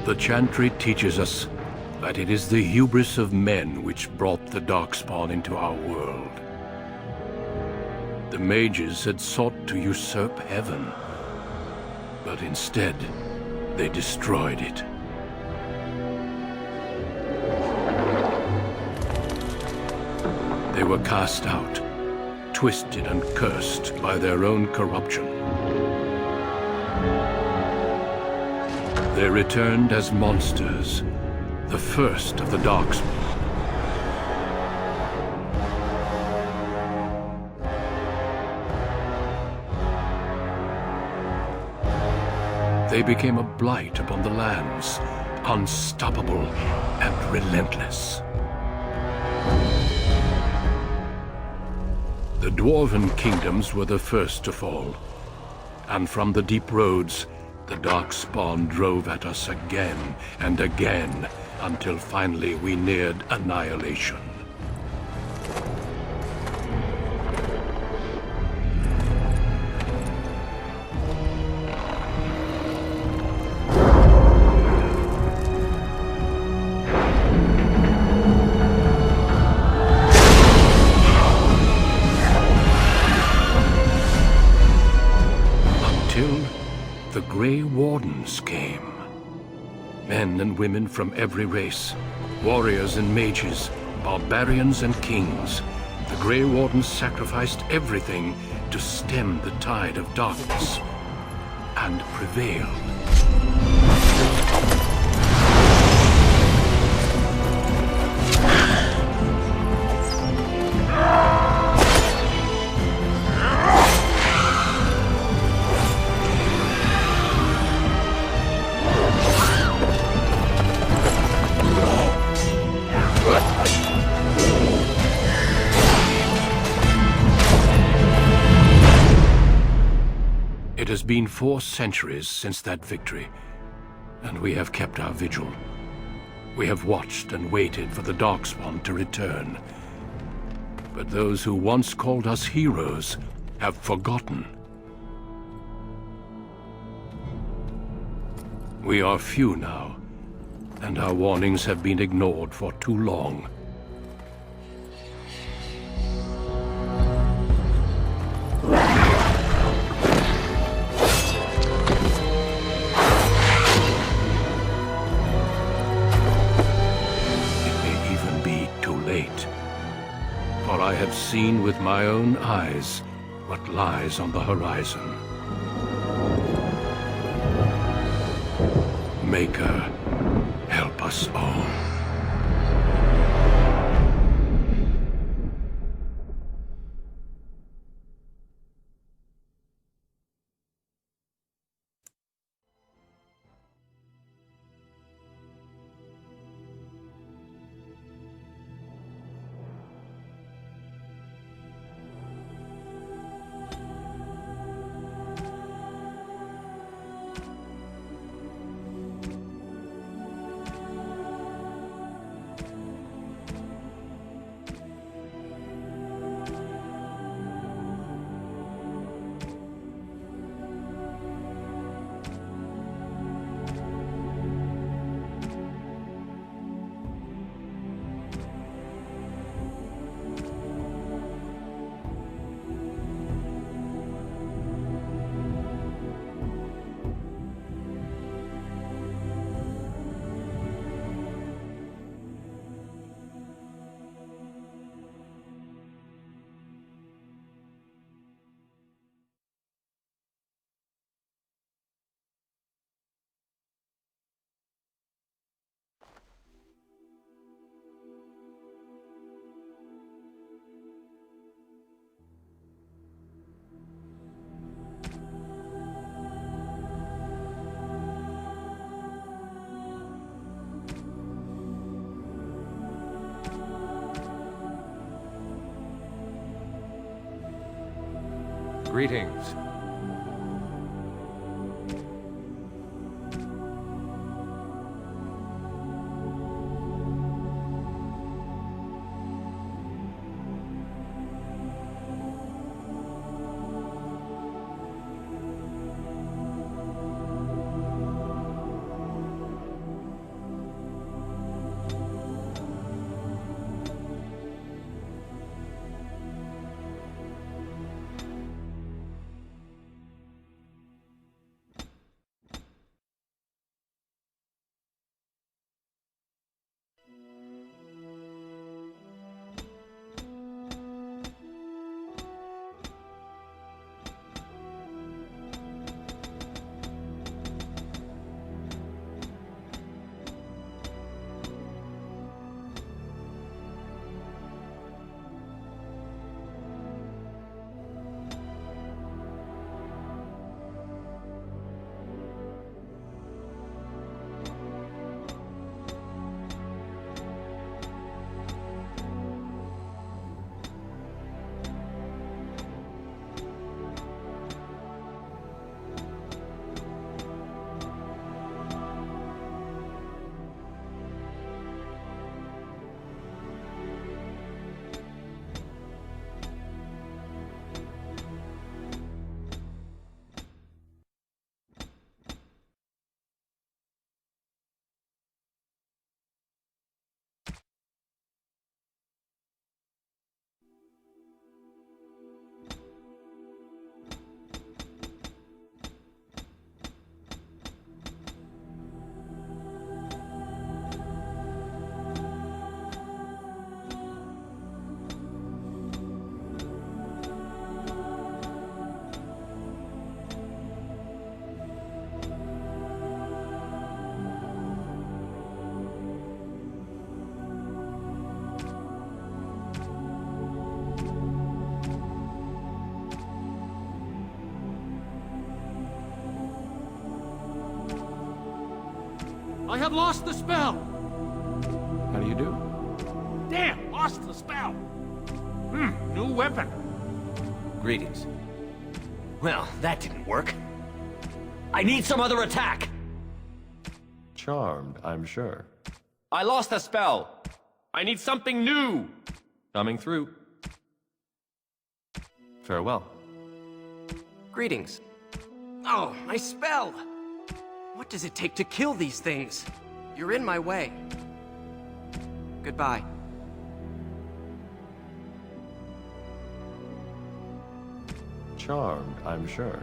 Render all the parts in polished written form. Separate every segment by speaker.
Speaker 1: The Chantry teaches us that it is the hubris of men which brought the Darkspawn into our world. The mages had sought to usurp heaven, but instead they destroyed it. They were cast out, twisted and cursed by their own corruption. They returned as monsters, the first of the Darkspawn. They became a blight upon the lands, unstoppable and relentless. The Dwarven kingdoms were the first to fall, and from the deep roads, the Darkspawn drove at us again and again, until finally we neared annihilation. The Grey Wardens came. Men and women from every race, warriors and mages, barbarians and kings. The Grey Wardens sacrificed everything to stem the tide of darkness, and prevailed. It has been 4 centuries since that victory, and we have kept our vigil. We have watched and waited for the Darkspawn to return. But those who once called us heroes have forgotten. We are few now, and our warnings have been ignored for too long. For I have seen with my own eyes what lies on the horizon. Maker, help us all.
Speaker 2: Greetings.
Speaker 1: I have lost the spell!
Speaker 2: How do you do?
Speaker 1: Damn, lost the spell! New weapon.
Speaker 3: Greetings. Well, that didn't work. I need some other attack!
Speaker 2: Charmed, I'm sure.
Speaker 3: I lost the spell! I need something new!
Speaker 2: Coming through. Farewell.
Speaker 4: Greetings. Oh, my spell! What does it take to kill these things? You're in my way. Goodbye.
Speaker 2: Charmed, I'm sure.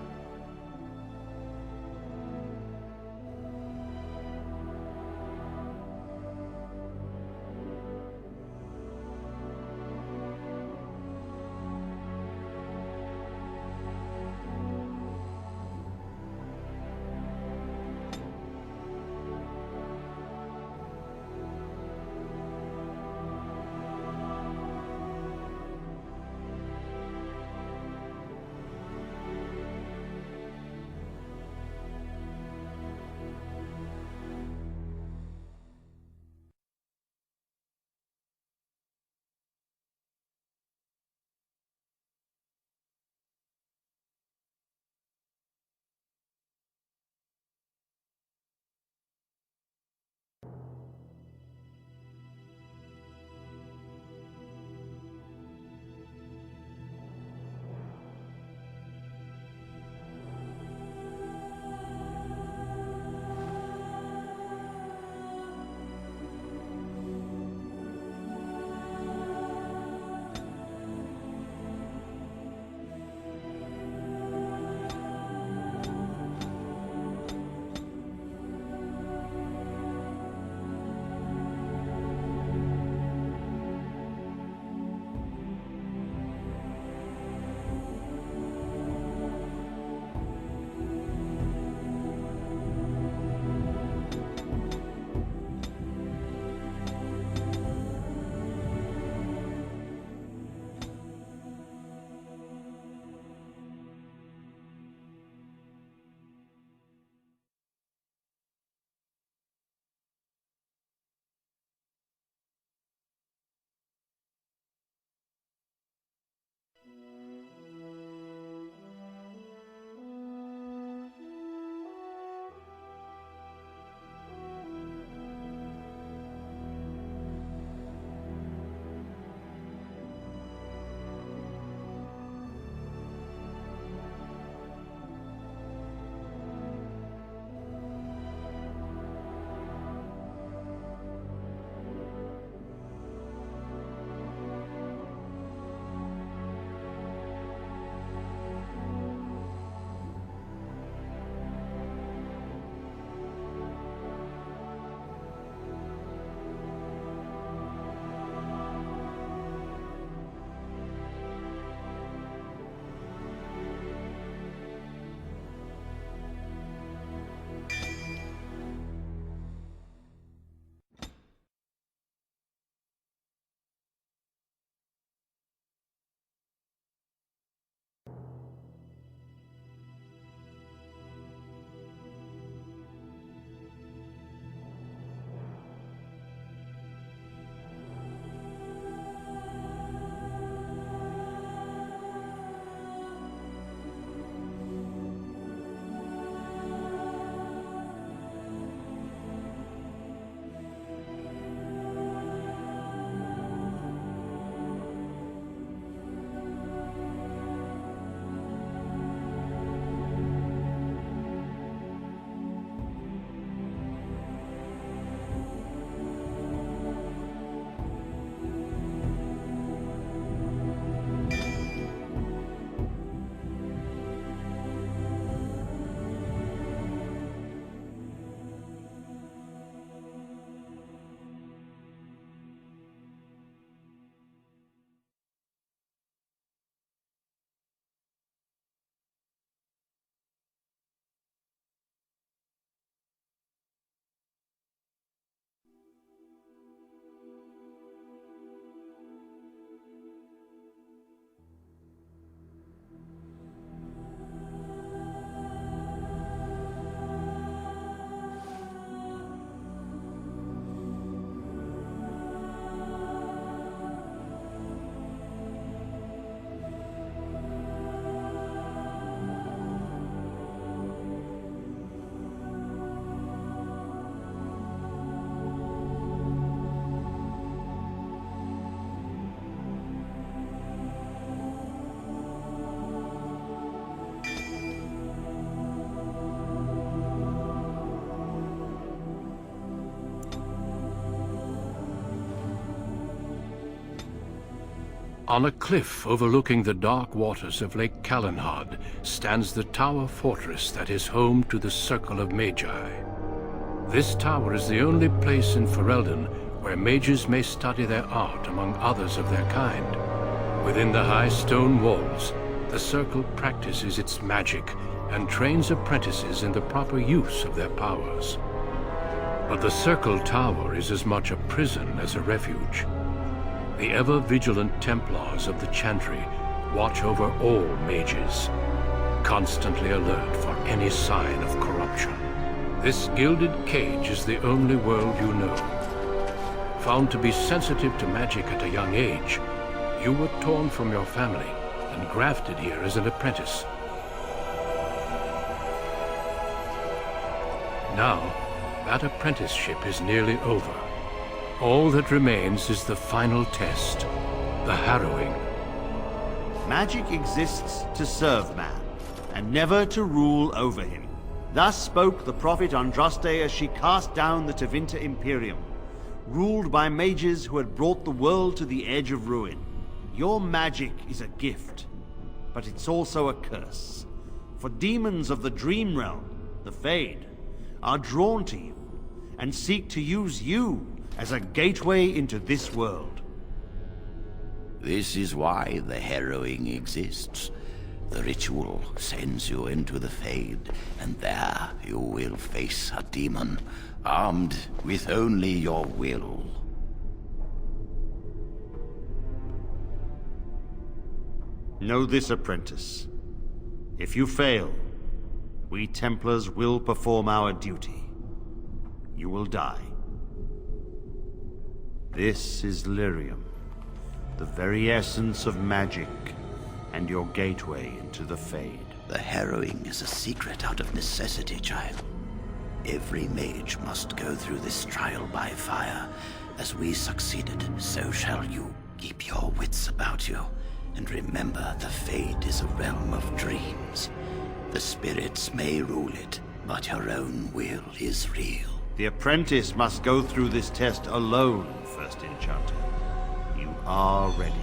Speaker 1: On a cliff overlooking the dark waters of Lake Calenhad stands the tower fortress that is home to the Circle of Magi. This tower is the only place in Ferelden where mages may study their art among others of their kind. Within the high stone walls, the Circle practices its magic and trains apprentices in the proper use of their powers. But the Circle Tower is as much a prison as a refuge. The ever-vigilant Templars of the Chantry watch over all mages, constantly alert for any sign of corruption. This gilded cage is the only world you know. Found to be sensitive to magic at a young age, you were torn from your family and grafted here as an apprentice. Now, that apprenticeship is nearly over. All that remains is the final test, the harrowing.
Speaker 5: Magic exists to serve man, and never to rule over him. Thus spoke the prophet Andraste as she cast down the Tevinter Imperium, ruled by mages who had brought the world to the edge of ruin. Your magic is a gift, but it's also a curse. For demons of the Dream Realm, the Fade, are drawn to you, and seek to use you as a gateway into this world.
Speaker 6: This is why the harrowing exists. The ritual sends you into the Fade, and there you will face a demon, armed with only your will.
Speaker 5: Know this, apprentice. If you fail, we Templars will perform our duty. You will die. This is Lyrium, the very essence of magic, and your gateway into the Fade.
Speaker 6: The harrowing is a secret out of necessity, child. Every mage must go through this trial by fire. As we succeeded, so shall you. Keep your wits about you, and remember the Fade is a realm of dreams. The spirits may rule it, but your own will is real.
Speaker 5: The apprentice must go through this test alone, First Enchanter. You are ready.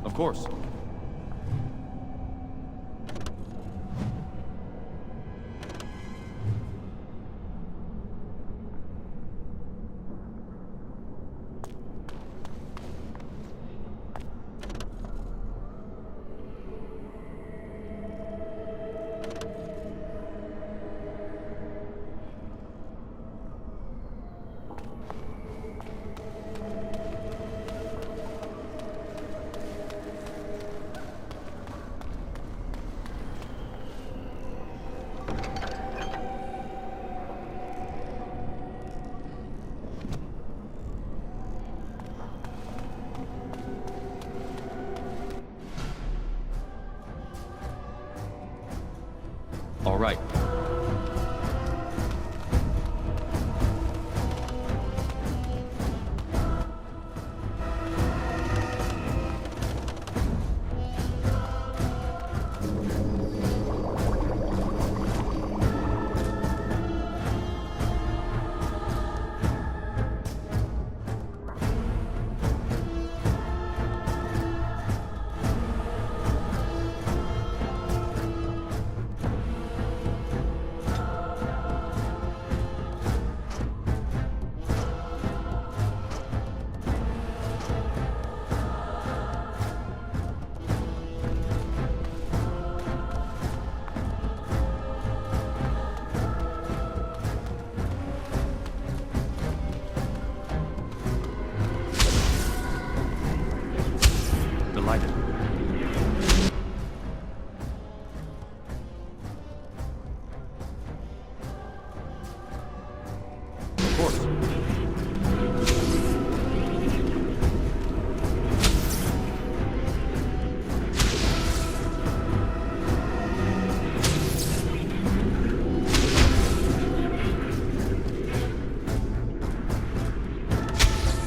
Speaker 2: Of course. All right.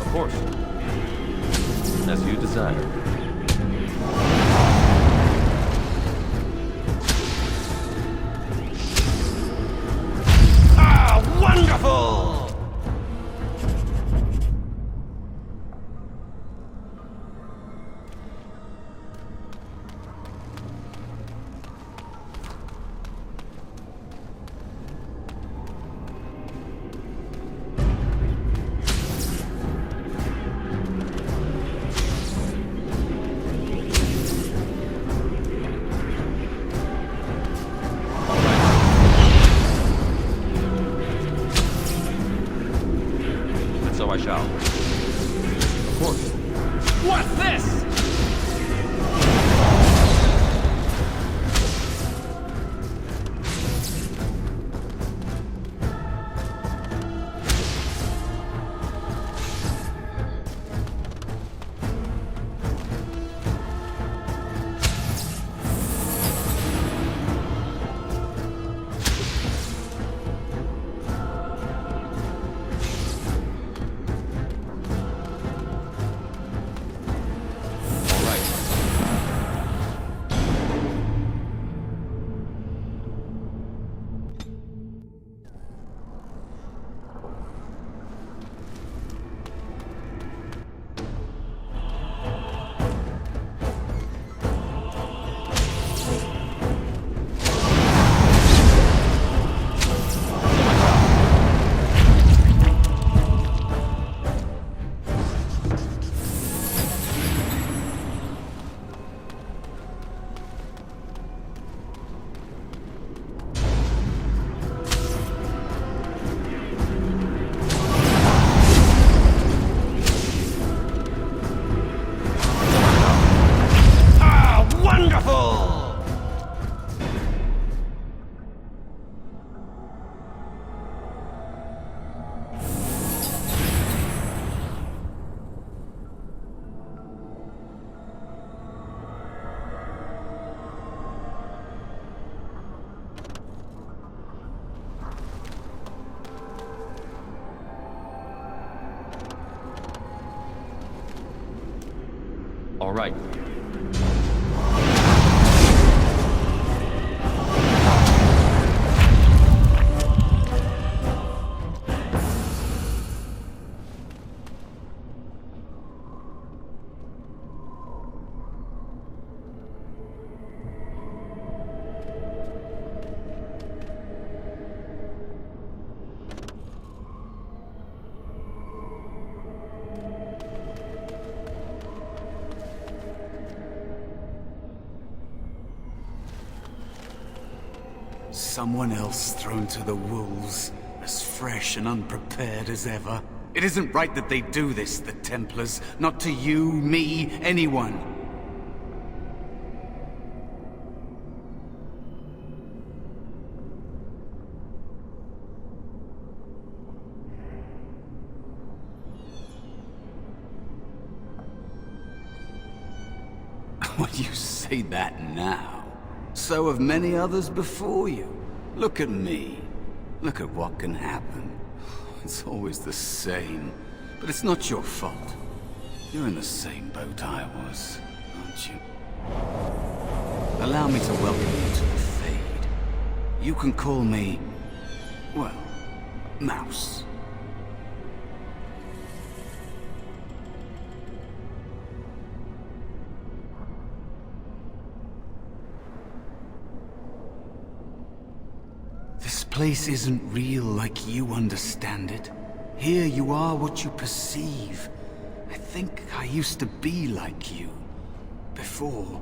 Speaker 2: Of course. As you desire.
Speaker 3: Ah, wonderful!
Speaker 2: So I shall. Of course.
Speaker 3: What's this?
Speaker 2: All right.
Speaker 3: Ah, wonderful!
Speaker 2: All right.
Speaker 7: Someone else thrown to the wolves, as fresh and unprepared as ever. It isn't right that they do this, the Templars. Not to you, me, anyone. Well, you say that now. So have many others before you. Look at me. Look at what can happen. It's always the same. But it's not your fault. You're in the same boat I was, aren't you? Allow me to welcome you to the Fade. You can call me, well, Mouse. This place isn't real like you understand it. Here you are what you perceive. I think I used to be like you. Before.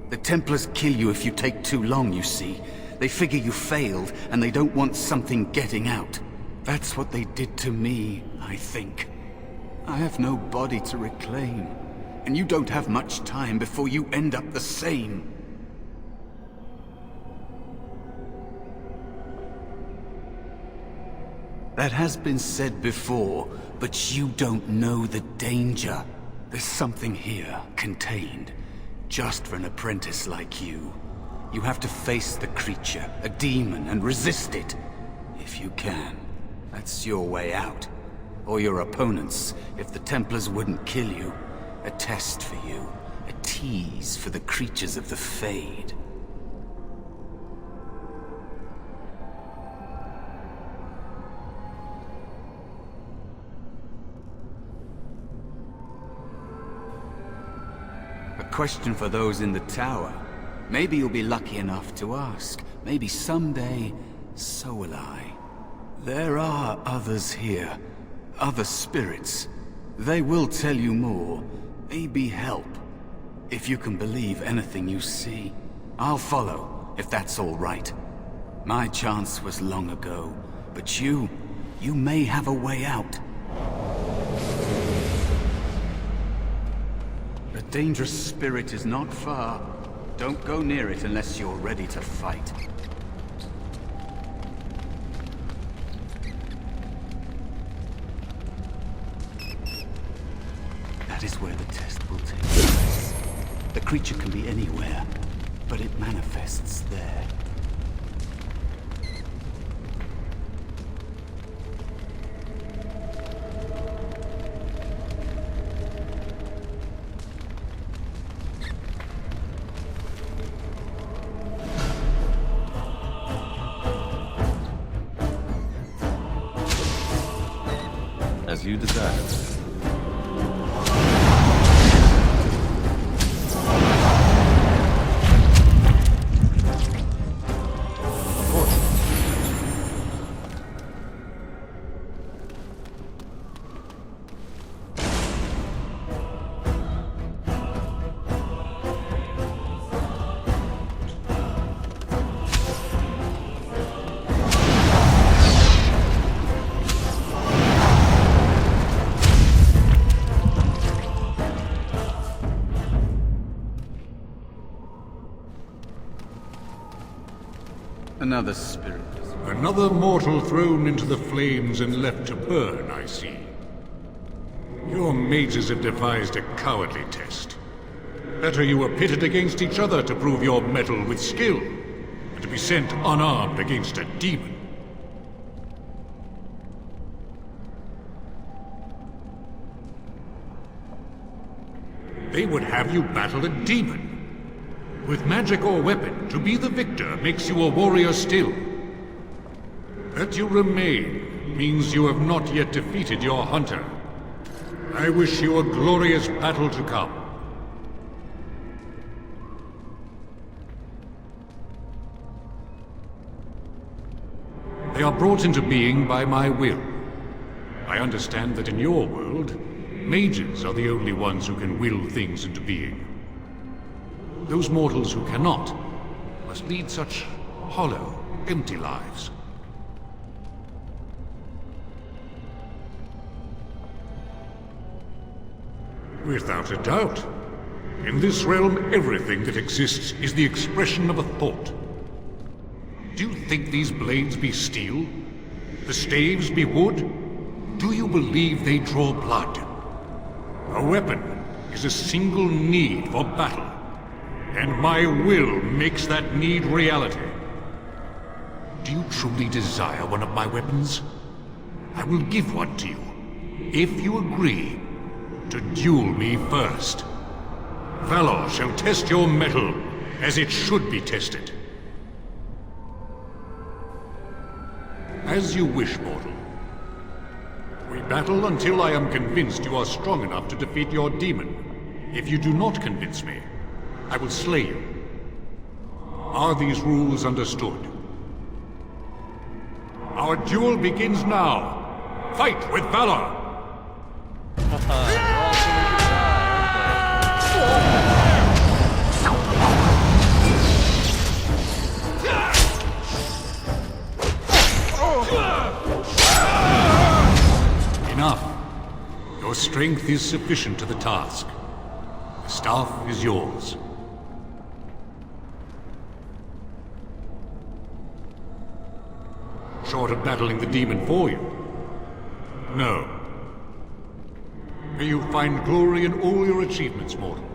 Speaker 7: The Templars kill you if you take too long, you see. They figure you failed, and they don't want something getting out. That's what they did to me, I think. I have no body to reclaim, and you don't have much time before you end up the same. That has been said before, but you don't know the danger. There's something here, contained, just for an apprentice like you. You have to face the creature, a demon, and resist it. If you can. That's your way out. Or your opponents, if the Templars wouldn't kill you. A test for you. A tease for the creatures of the Fade. A question for those in the tower. Maybe you'll be lucky enough to ask. Maybe someday, so will I. There are others here. Other spirits. They will tell you more. Maybe help. If you can believe anything you see. I'll follow, if that's all right. My chance was long ago. But you may have a way out. A dangerous spirit is not far. Don't go near it unless you're ready to fight. That is where the test will take place. The creature can be anywhere, but it manifests there.
Speaker 2: As you desire.
Speaker 7: Another spirit.
Speaker 8: Another mortal thrown into the flames and left to burn, I see. Your mages have devised a cowardly test. Better you were pitted against each other to prove your mettle with skill, and to be sent unarmed against a demon. They would have you battle a demon. With magic or weapon, to be the victor makes you a warrior still. That you remain means you have not yet defeated your hunter. I wish you a glorious battle to come. They are brought into being by my will. I understand that in your world, mages are the only ones who can will things into being. Those mortals who cannot must lead such hollow, empty lives. Without a doubt. In this realm, everything that exists is the expression of a thought. Do you think these blades be steel? The staves be wood? Do you believe they draw blood? A weapon is a single need for battle. And my will makes that need reality. Do you truly desire one of my weapons? I will give one to you, if you agree to duel me first. Valor shall test your mettle as it should be tested. As you wish, mortal. We battle until I am convinced you are strong enough to defeat your demon. If you do not convince me, I will slay you. Are these rules understood? Our duel begins now. Fight with valor! Enough. Your strength is sufficient to the task. The staff is yours. Short of battling the demon for you, No. May you find glory in all your achievements, mortal.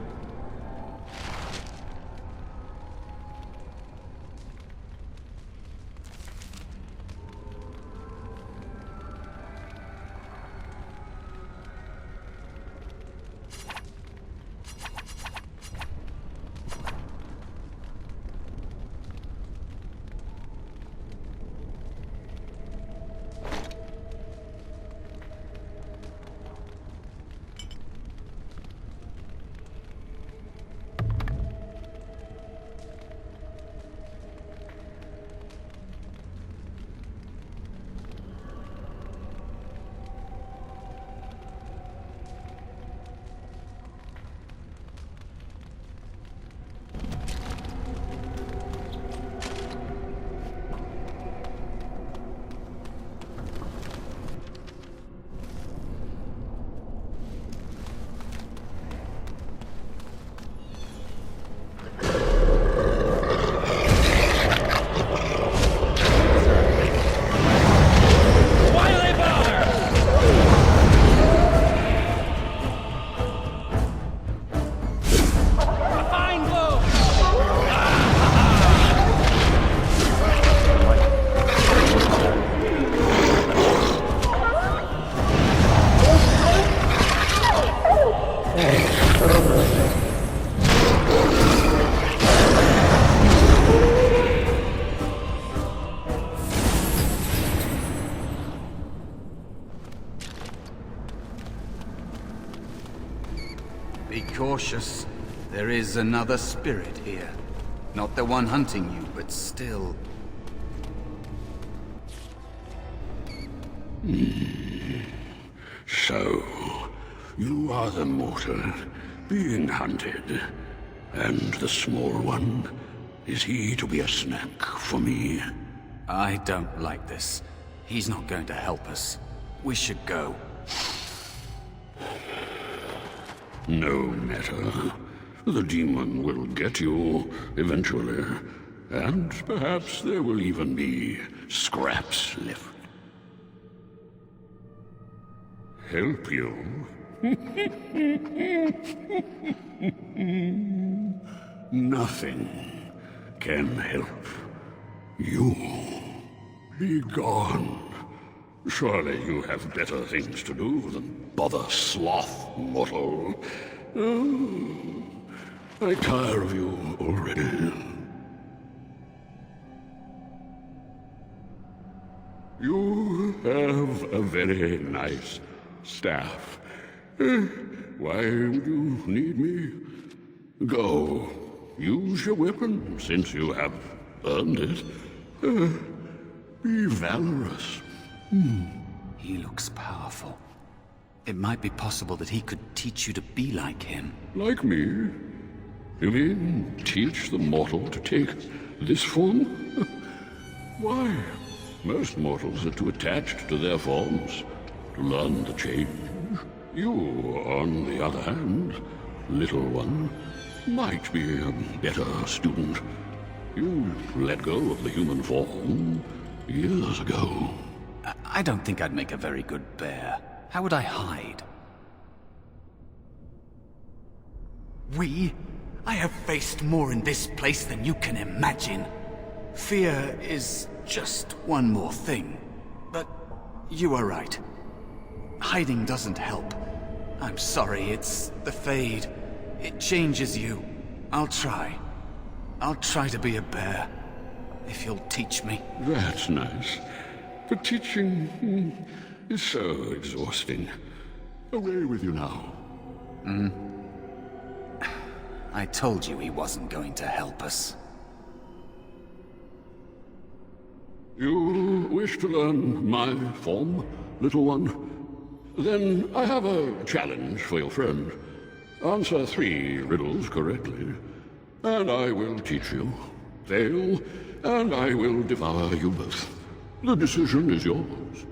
Speaker 7: Be cautious. There is another spirit here. Not the one hunting you, but still.
Speaker 9: So, you are the mortal being hunted. And the small one, is he to be a snack for me?
Speaker 7: I don't like this. He's not going to help us. We should go.
Speaker 9: No matter. The demon will get you eventually. And perhaps there will even be scraps left. Help you? Nothing can help you. Be gone. Surely you have better things to do than bother sloth, mortal. Oh, I tire of you already. You have a very nice staff. Why would you need me? Go. Use your weapon, since you have earned it. Be valorous.
Speaker 7: He looks powerful. It might be possible that he could teach you to be like him.
Speaker 9: Like me? You mean teach the mortal to take this form? Why? Most mortals are too attached to their forms to learn the change. You, on the other hand, little one, might be a better student. You let go of the human form years ago.
Speaker 7: I don't think I'd make a very good bear. How would I hide? I have faced more in this place than you can imagine. Fear is just one more thing. But you are right. Hiding doesn't help. I'm sorry, it's the Fade. It changes you. I'll try. I'll try to be a bear. If you'll teach me.
Speaker 9: That's nice. But teaching is so exhausting. Away with you now.
Speaker 7: I told you he wasn't going to help us.
Speaker 9: You wish to learn my form, little one? Then I have a challenge for your friend. Answer 3 riddles correctly, and I will teach you. Fail, and I will devour you both. The decision is yours.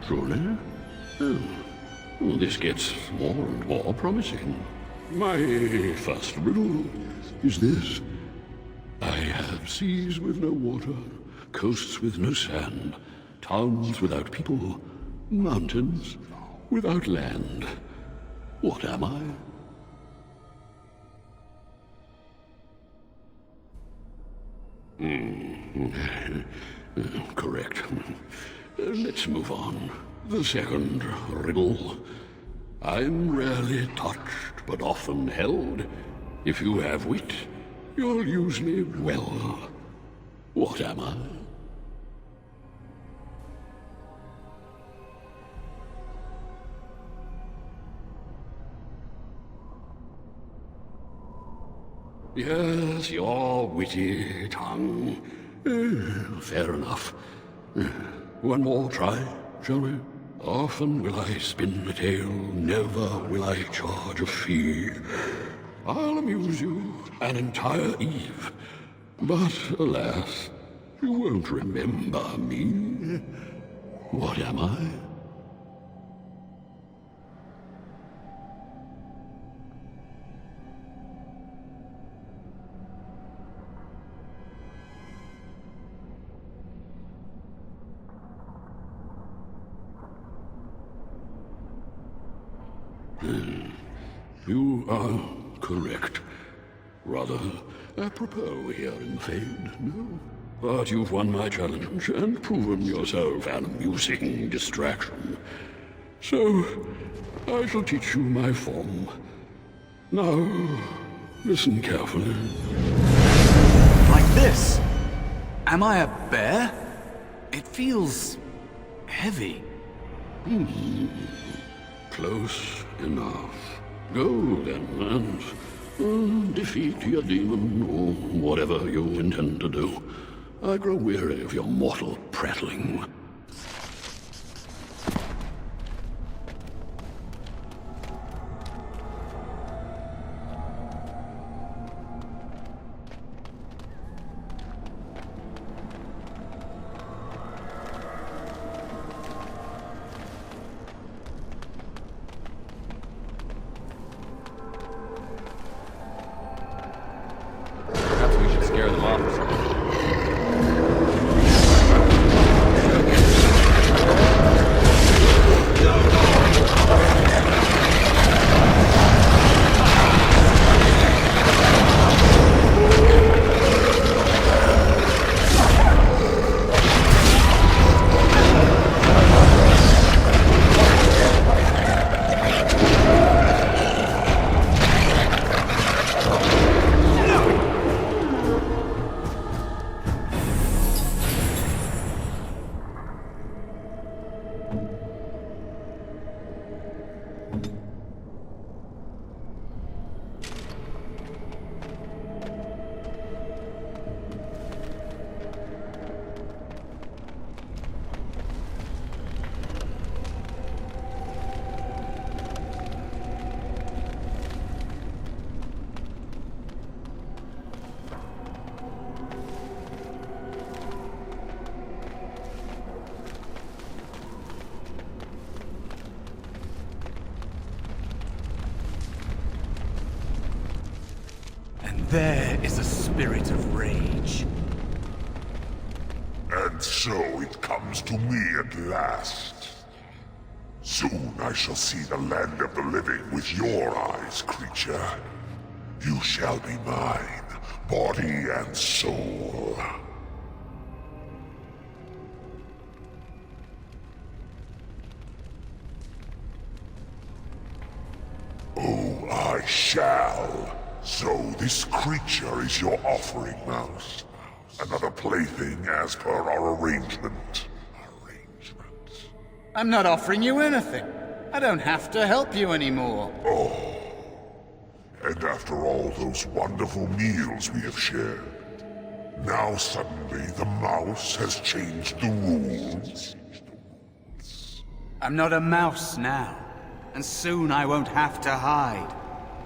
Speaker 9: Truly? Oh, this gets more and more promising. My first riddle is this. I have seas with no water, coasts with no sand, towns without people, mountains without land. What am I? Correct. Let's move on. The second riddle. I'm rarely touched, but often held. If you have wit, you'll use me well. What am I? Yes, your witty tongue. Fair enough. One more try, shall we? Often will I spin a tale, never will I charge a fee. I'll amuse you an entire eve, but alas, you won't remember me. What am I? You are correct. Rather apropos here in Fade, no? But you've won my challenge and proven yourself an amusing distraction. So, I shall teach you my form. Now, listen carefully.
Speaker 7: Like this? Am I a bear? It feels heavy.
Speaker 9: Close enough. Go then, and defeat your demon, or whatever you intend to do. I grow weary of your mortal prattling.
Speaker 2: Perhaps we should scare them off or something.
Speaker 7: There is a spirit of rage.
Speaker 10: And so it comes to me at last. Soon I shall see the land of the living with your eyes, creature. You shall be mine, body and soul. Oh, I shall. So this creature is your offering, Mouse. Another plaything as per our arrangement.
Speaker 7: I'm not offering you anything. I don't have to help you anymore.
Speaker 10: Oh. And after all those wonderful meals we have shared, now suddenly the mouse has changed the rules?
Speaker 7: I'm not a mouse now, and soon I won't have to hide.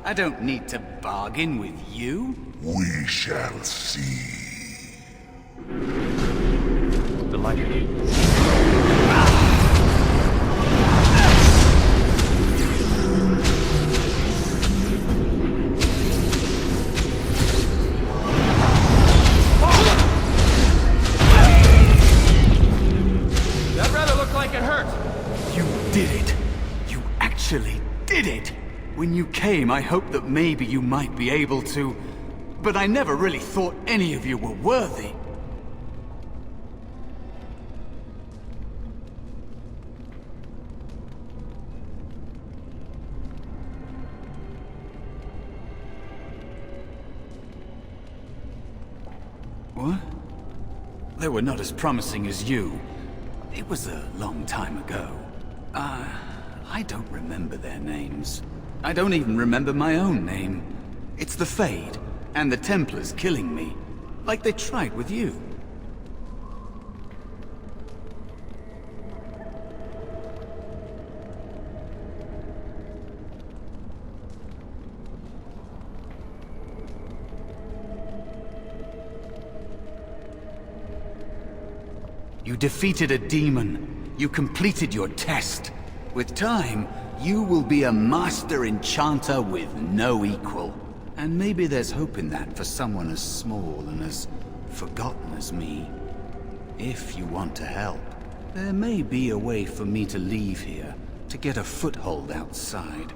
Speaker 7: I don't need to bargain with you.
Speaker 10: We shall see.
Speaker 2: Delighted.
Speaker 7: came, I hoped that maybe you might be able to, but I never really thought any of you were worthy. What? They were not as promising as you. It was a long time ago. I don't remember their names. I don't even remember my own name. It's the Fade, and the Templars killing me, like they tried with you. You defeated a demon. You completed your test. With time, you will be a master enchanter with no equal. And maybe there's hope in that for someone as small and as forgotten as me. If you want to help, there may be a way for me to leave here, to get a foothold outside.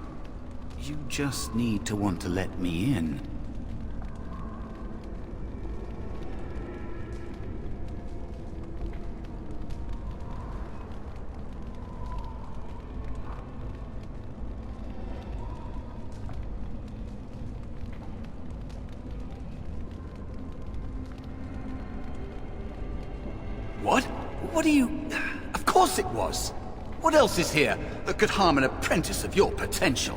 Speaker 7: You just need to want to let me in. What? What are you... Of course it was! What else is here that could harm an apprentice of your potential?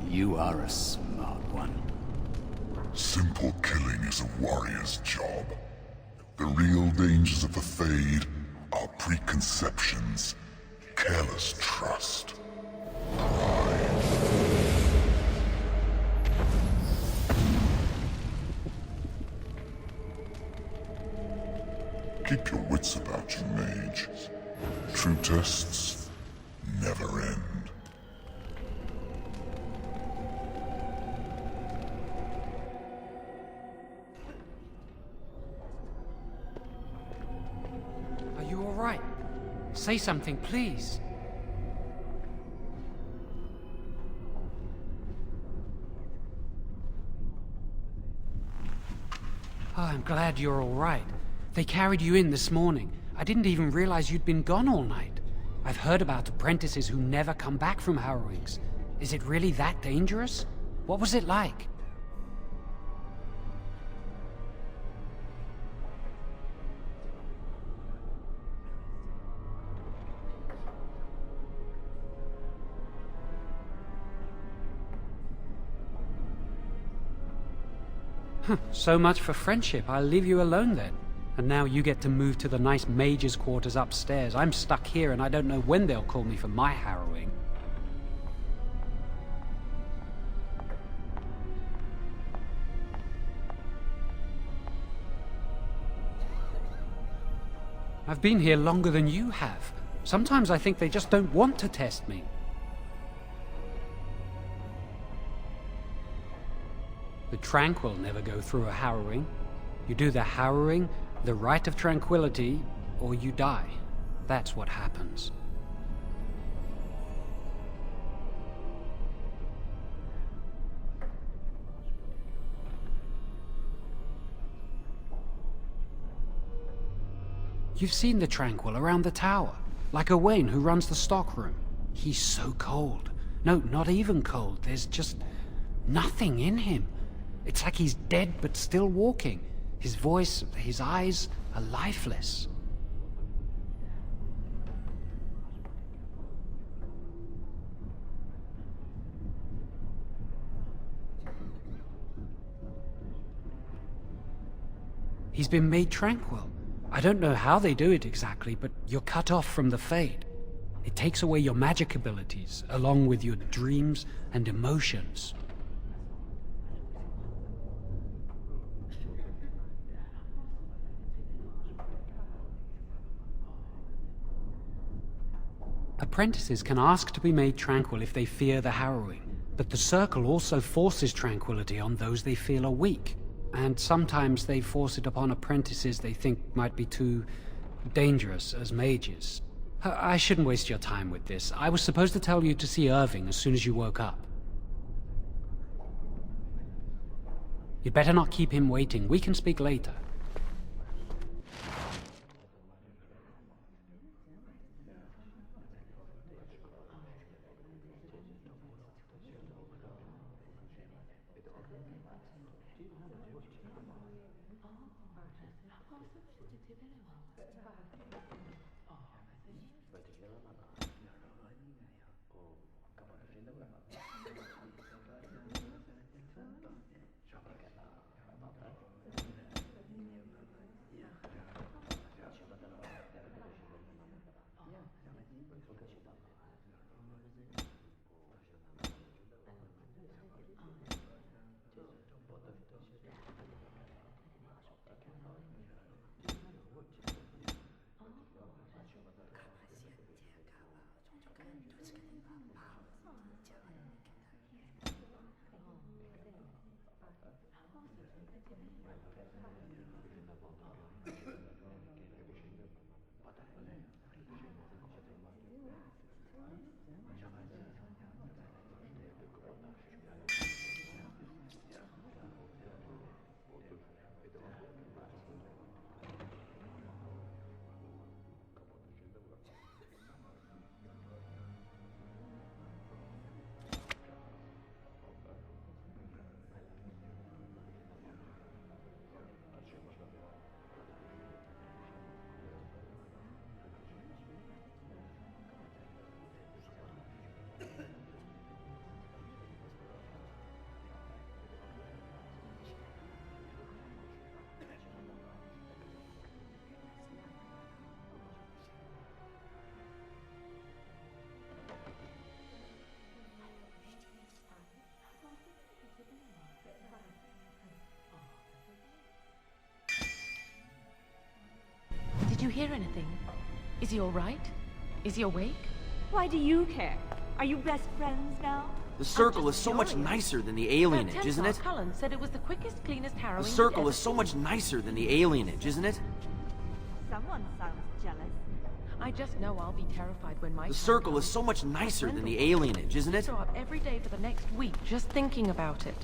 Speaker 7: You are a smart one.
Speaker 10: Simple killing is a warrior's job. The real dangers of the Fade are preconceptions, careless trust, pride. Keep your wits about you, mage. True tests never end.
Speaker 4: Are you all right? Say something, please. Oh, I'm glad you're all right. They carried you in this morning. I didn't even realize you'd been gone all night. I've heard about apprentices who never come back from harrowings. Is it really that dangerous? What was it like? So much for friendship. I'll leave you alone then. And now you get to move to the nice mage's quarters upstairs. I'm stuck here and I don't know when they'll call me for my harrowing. I've been here longer than you have. Sometimes I think they just don't want to test me. The Tranquil never go through a harrowing. You do the harrowing, the rite of tranquility, or you die. That's what happens. You've seen the Tranquil around the tower, like Owain who runs the stockroom. He's so cold. No, not even cold. There's just nothing in him. It's like he's dead but still walking. His voice, his eyes are lifeless. He's been made tranquil. I don't know how they do it exactly, but you're cut off from the Fade. It takes away your magic abilities, along with your dreams and emotions. Apprentices can ask to be made tranquil if they fear the harrowing, but the Circle also forces tranquility on those they feel are weak, and sometimes they force it upon apprentices they think might be too dangerous as mages. I shouldn't waste your time with this. I was supposed to tell you to see Irving as soon as you woke up. You'd better not keep him waiting. We can speak later.
Speaker 11: Did you hear anything? Is he all right? Is he awake?
Speaker 12: Why do you care? Are you best friends now?
Speaker 3: The circle is so much nicer than the alienage, isn't it?
Speaker 11: Cullen said it was the quickest, cleanest harrowing.
Speaker 3: The circle is so much nicer than the alienage, isn't it?
Speaker 12: Someone sounds jealous.
Speaker 11: I just know I'll be terrified when my
Speaker 3: The circle is so much nicer than the alienage, isn't it?
Speaker 11: Throw up every day for the next week just thinking about it.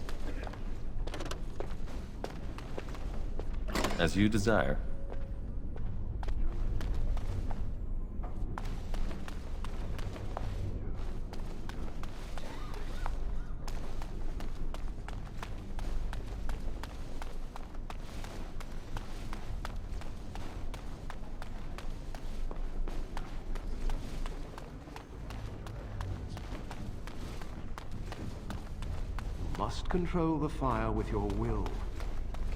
Speaker 2: As you desire.
Speaker 13: Must control the fire with your will.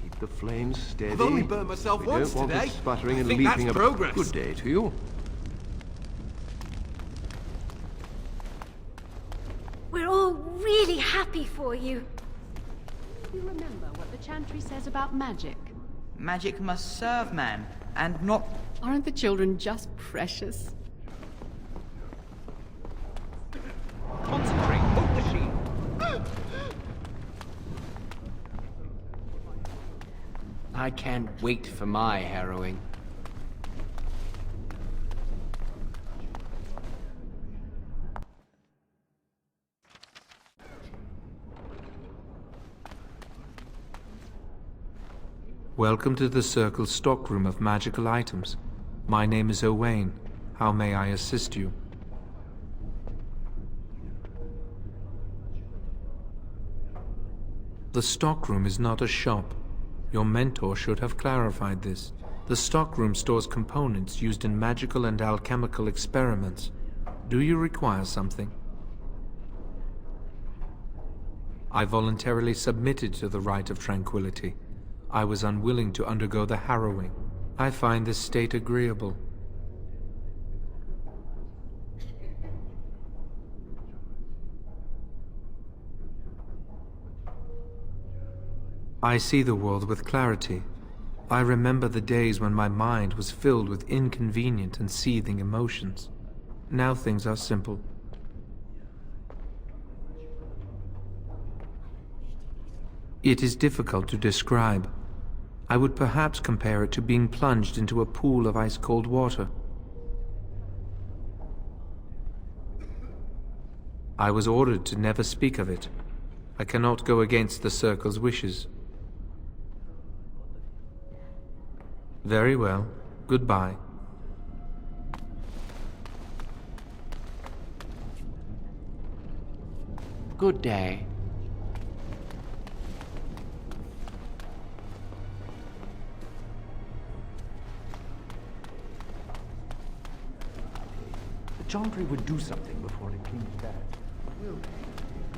Speaker 13: Keep the flames steady.
Speaker 14: I've only burnt myself
Speaker 13: We
Speaker 14: once
Speaker 13: don't want
Speaker 14: today.
Speaker 13: it sputtering
Speaker 14: I
Speaker 13: and
Speaker 14: think
Speaker 13: leaping
Speaker 14: that's
Speaker 13: up.
Speaker 14: progress.
Speaker 13: Good day to you.
Speaker 12: We're all really happy for you.
Speaker 15: You remember what the chantry says about magic?
Speaker 16: Magic must serve man, and not...
Speaker 15: Aren't the children just precious?
Speaker 14: Concentrate, hold the sheet.
Speaker 17: I can't wait for my harrowing.
Speaker 18: Welcome to the Circle's stockroom of magical items. My name is Owain. How may I assist you? The stockroom is not a shop. Your mentor should have clarified this. The stockroom stores components used in magical and alchemical experiments. Do you require something? I voluntarily submitted to the right of tranquility. I was unwilling to undergo the harrowing. I find this state agreeable. I see the world with clarity. I remember the days when my mind was filled with inconvenient and seething emotions. Now things are simple. It is difficult to describe. I would perhaps compare it to being plunged into a pool of ice-cold water. I was ordered to never speak of it. I cannot go against the Circle's wishes. Very well. Goodbye.
Speaker 17: Good day.
Speaker 13: The Chantry would do something before it came to that. Will they?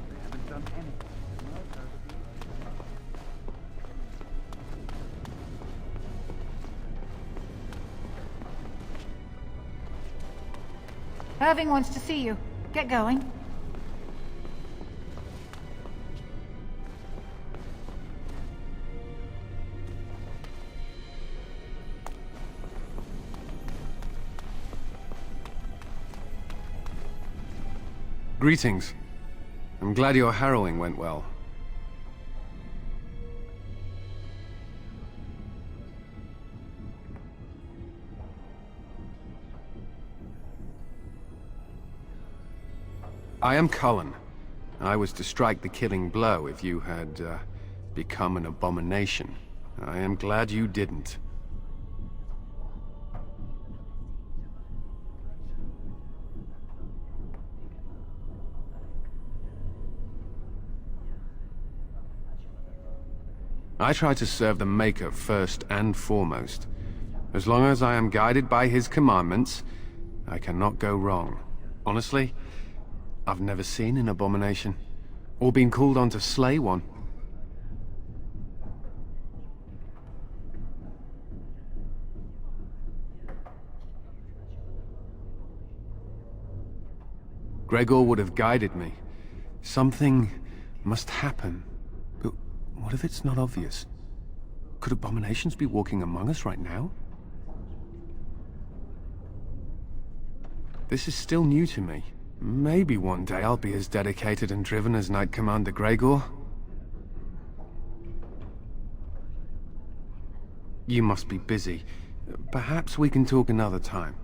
Speaker 13: They haven't done anything.
Speaker 14: Irving wants to see you. Get going.
Speaker 19: Greetings. I'm glad your harrowing went well. I am Cullen. I was to strike the killing blow if you had become an abomination. I am glad you didn't. I try to serve the Maker first and foremost. As long as I am guided by his commandments, I cannot go wrong. Honestly, I've never seen an abomination, or been called on to slay one. Gregor would have guided me. Something must happen. But what if it's not obvious? Could abominations be walking among us right now? This is still new to me. Maybe one day I'll be as dedicated and driven as Knight Commander Gregor. You must be busy. Perhaps we can talk another time.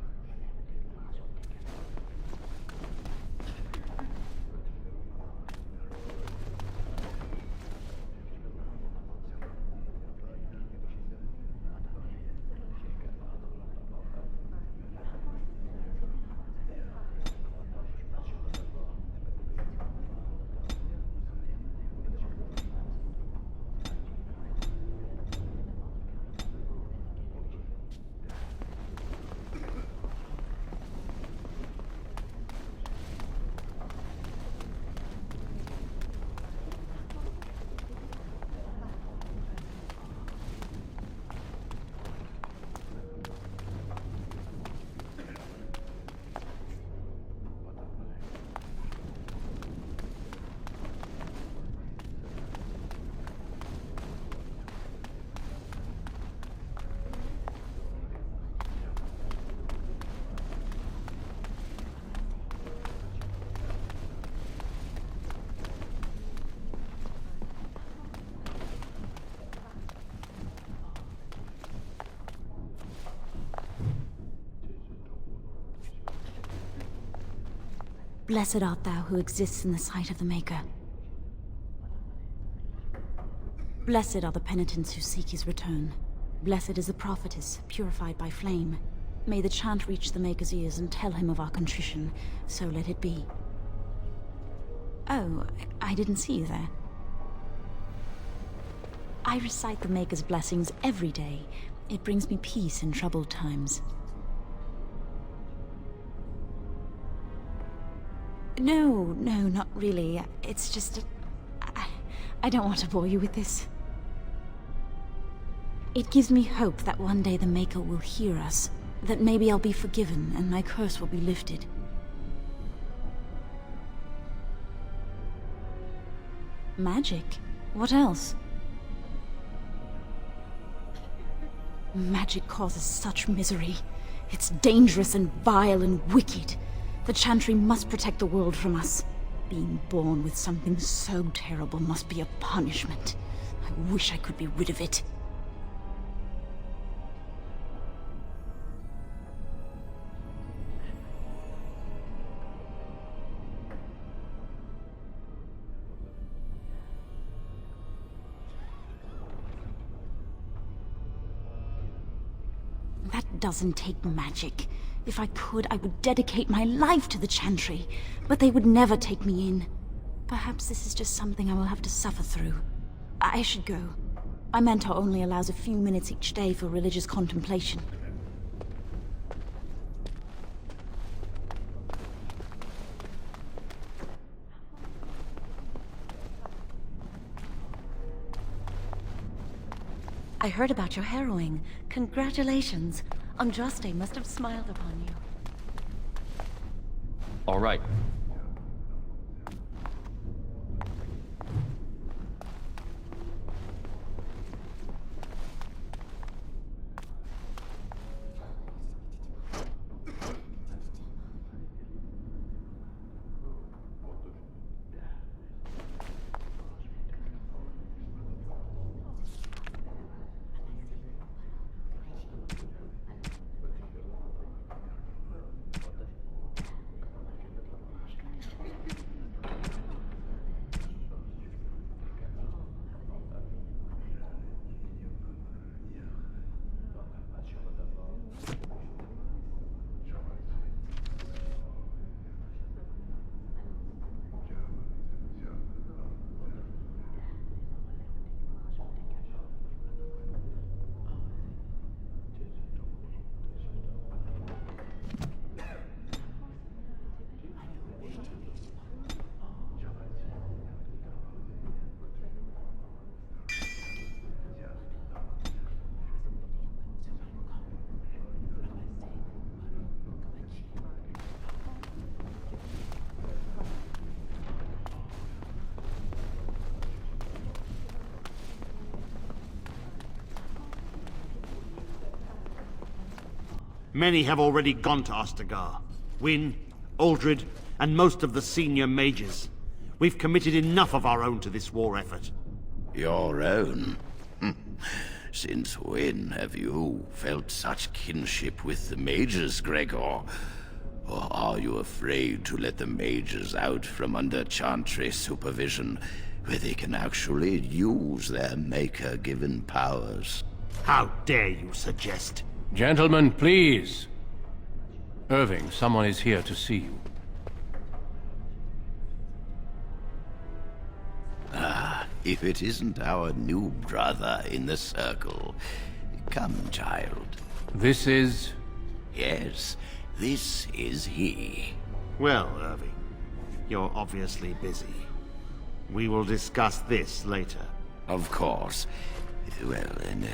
Speaker 20: Blessed art thou who exists in the sight of the Maker. Blessed are the penitents who seek his return. Blessed is the prophetess, purified by flame. May the chant reach the Maker's ears and tell him of our contrition, so let it be. Oh, I didn't see you there. I recite the Maker's blessings every day. It brings me peace in troubled times. No, not really. It's just... I don't want to bore you with this. It gives me hope that one day the Maker will hear us, that maybe I'll be forgiven and my curse will be lifted. Magic? What else? Magic causes such misery. It's dangerous and vile and wicked. The Chantry must protect the world from us. Being born with something so terrible must be a punishment. I wish I could be rid of it. That doesn't take magic. If I could, I would dedicate my life to the Chantry, but they would never take me in. Perhaps this is just something I will have to suffer through. I should go. My mentor only allows a few minutes each day for religious contemplation.
Speaker 11: I heard about your harrowing. Congratulations. Andraste must have smiled upon you.
Speaker 2: All right.
Speaker 5: Many have already gone to Ostagar. Wynne, Aldred, and most of the senior mages. We've committed enough of our own to this war effort.
Speaker 6: Your own? Since when have you felt such kinship with the mages, Gregor? Or are you afraid to let the mages out from under Chantry supervision, where they can actually use their Maker-given powers?
Speaker 5: How dare you suggest?
Speaker 1: Gentlemen, please. Irving, someone is here to see you.
Speaker 6: Ah, if it isn't our new brother in the circle. Come, child.
Speaker 1: This is...
Speaker 6: Yes, this is he.
Speaker 5: Well, Irving, you're obviously busy. We will discuss this later.
Speaker 6: Of course. Well, and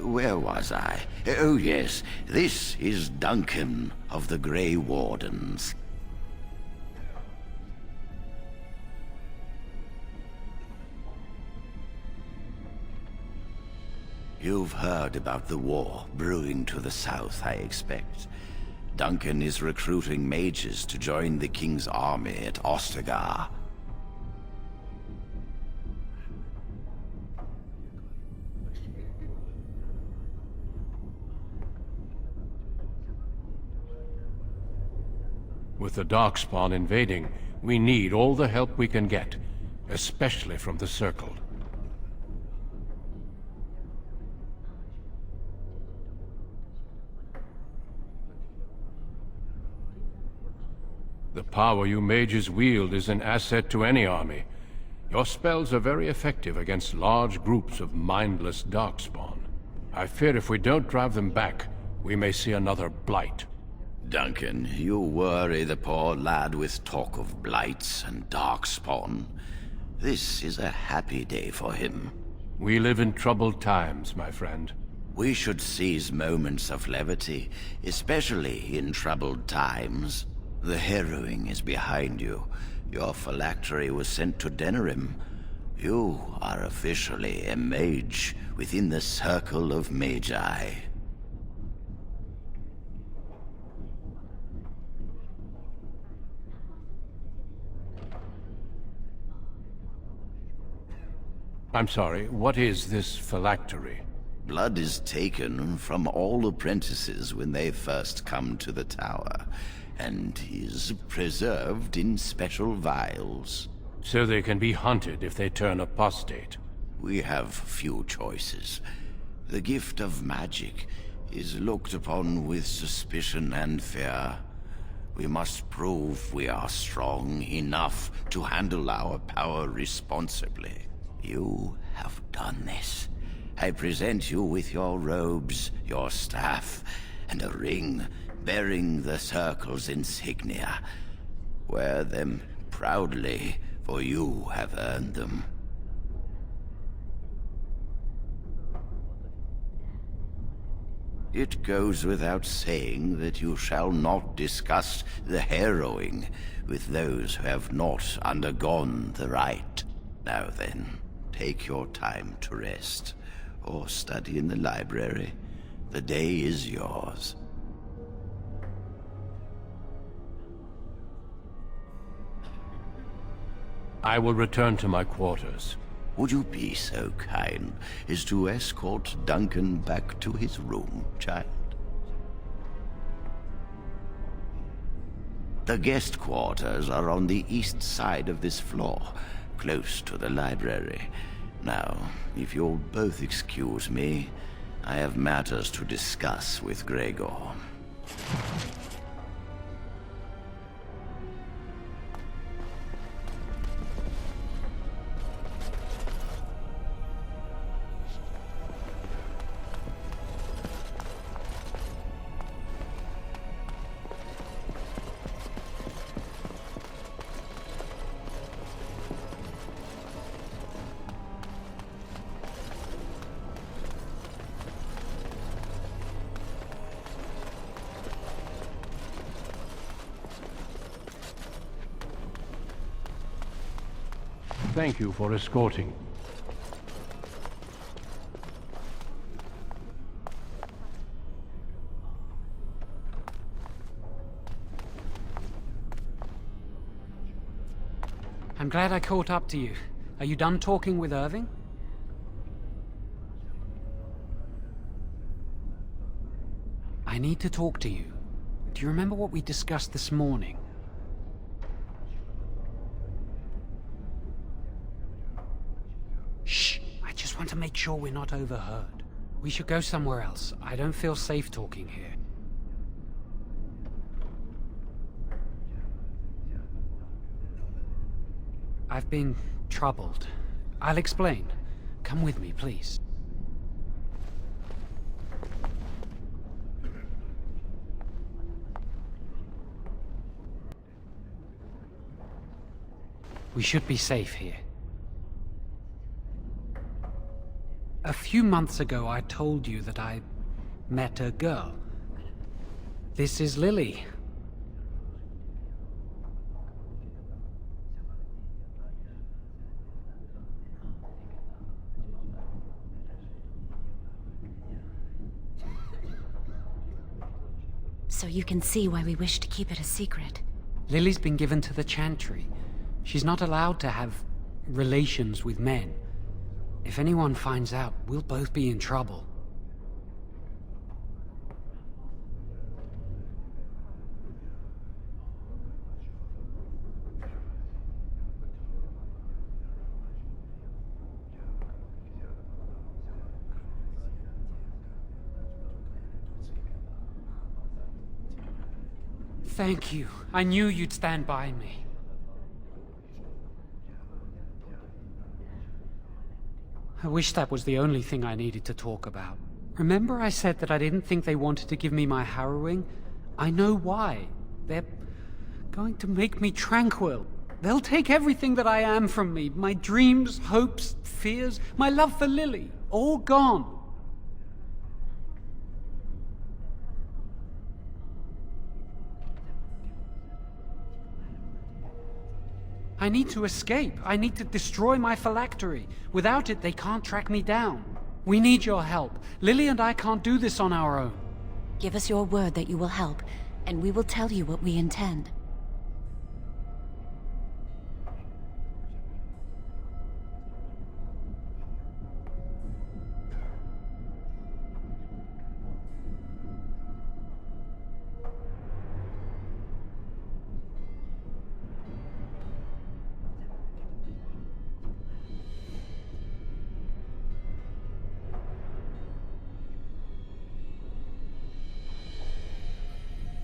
Speaker 6: where was I? Oh yes, this is Duncan of the Grey Wardens. You've heard about the war brewing to the south, I expect. Duncan is recruiting mages to join the King's army at Ostagar.
Speaker 1: With the Darkspawn invading, we need all the help we can get, especially from the Circle. The power you mages wield is an asset to any army. Your spells are very effective against large groups of mindless Darkspawn. I fear if we don't drive them back, we may see another Blight.
Speaker 6: Duncan, you worry the poor lad with talk of blights and darkspawn. This is a happy day for him.
Speaker 1: We live in troubled times, my friend.
Speaker 6: We should seize moments of levity, especially in troubled times. The harrowing is behind you. Your phylactery was sent to Denerim. You are officially a mage within the circle of magi.
Speaker 1: I'm sorry, what is this phylactery?
Speaker 6: Blood is taken from all apprentices when they first come to the tower, and is preserved in special vials.
Speaker 1: So they can be hunted if they turn apostate.
Speaker 6: We have few choices. The gift of magic is looked upon with suspicion and fear. We must prove we are strong enough to handle our power responsibly. You have done this. I present you with your robes, your staff, and a ring bearing the Circle's insignia. Wear them proudly, for you have earned them. It goes without saying that you shall not discuss the harrowing with those who have not undergone the rite. Now then, take your time to rest, or study in the library. The day is yours.
Speaker 1: I will return to my quarters.
Speaker 6: Would you be so kind as to escort Duncan back to his room, child? The guest quarters are on the east side of this floor, close to the library. Now, if you'll both excuse me, I have matters to discuss with Gregor.
Speaker 1: Thank you for escorting.
Speaker 4: I'm glad I caught up to you. Are you done talking with Irving? I need to talk to you. Do you remember what we discussed this morning? Shh! I just want to make sure we're not overheard. We should go somewhere else. I don't feel safe talking here. I've been troubled. I'll explain. Come with me, please. We should be safe here. A few months ago, I told you that I met a girl. This is Lily.
Speaker 11: So you can see why we wish to keep it a secret.
Speaker 4: Lily's been given to the Chantry. She's not allowed to have relations with men. If anyone finds out, we'll both be in trouble. Thank you. I knew you'd stand by me. I wish that was the only thing I needed to talk about. Remember I said that I didn't think they wanted to give me my harrowing? I know why. They're going to make me tranquil. They'll take everything that I am from me. My dreams, hopes, fears, my love for Lily. All gone. I need to escape. I need to destroy my phylactery. Without it, they can't track me down. We need your help. Lily and I can't do this on our own.
Speaker 11: Give us your word that you will help, and we will tell you what we intend.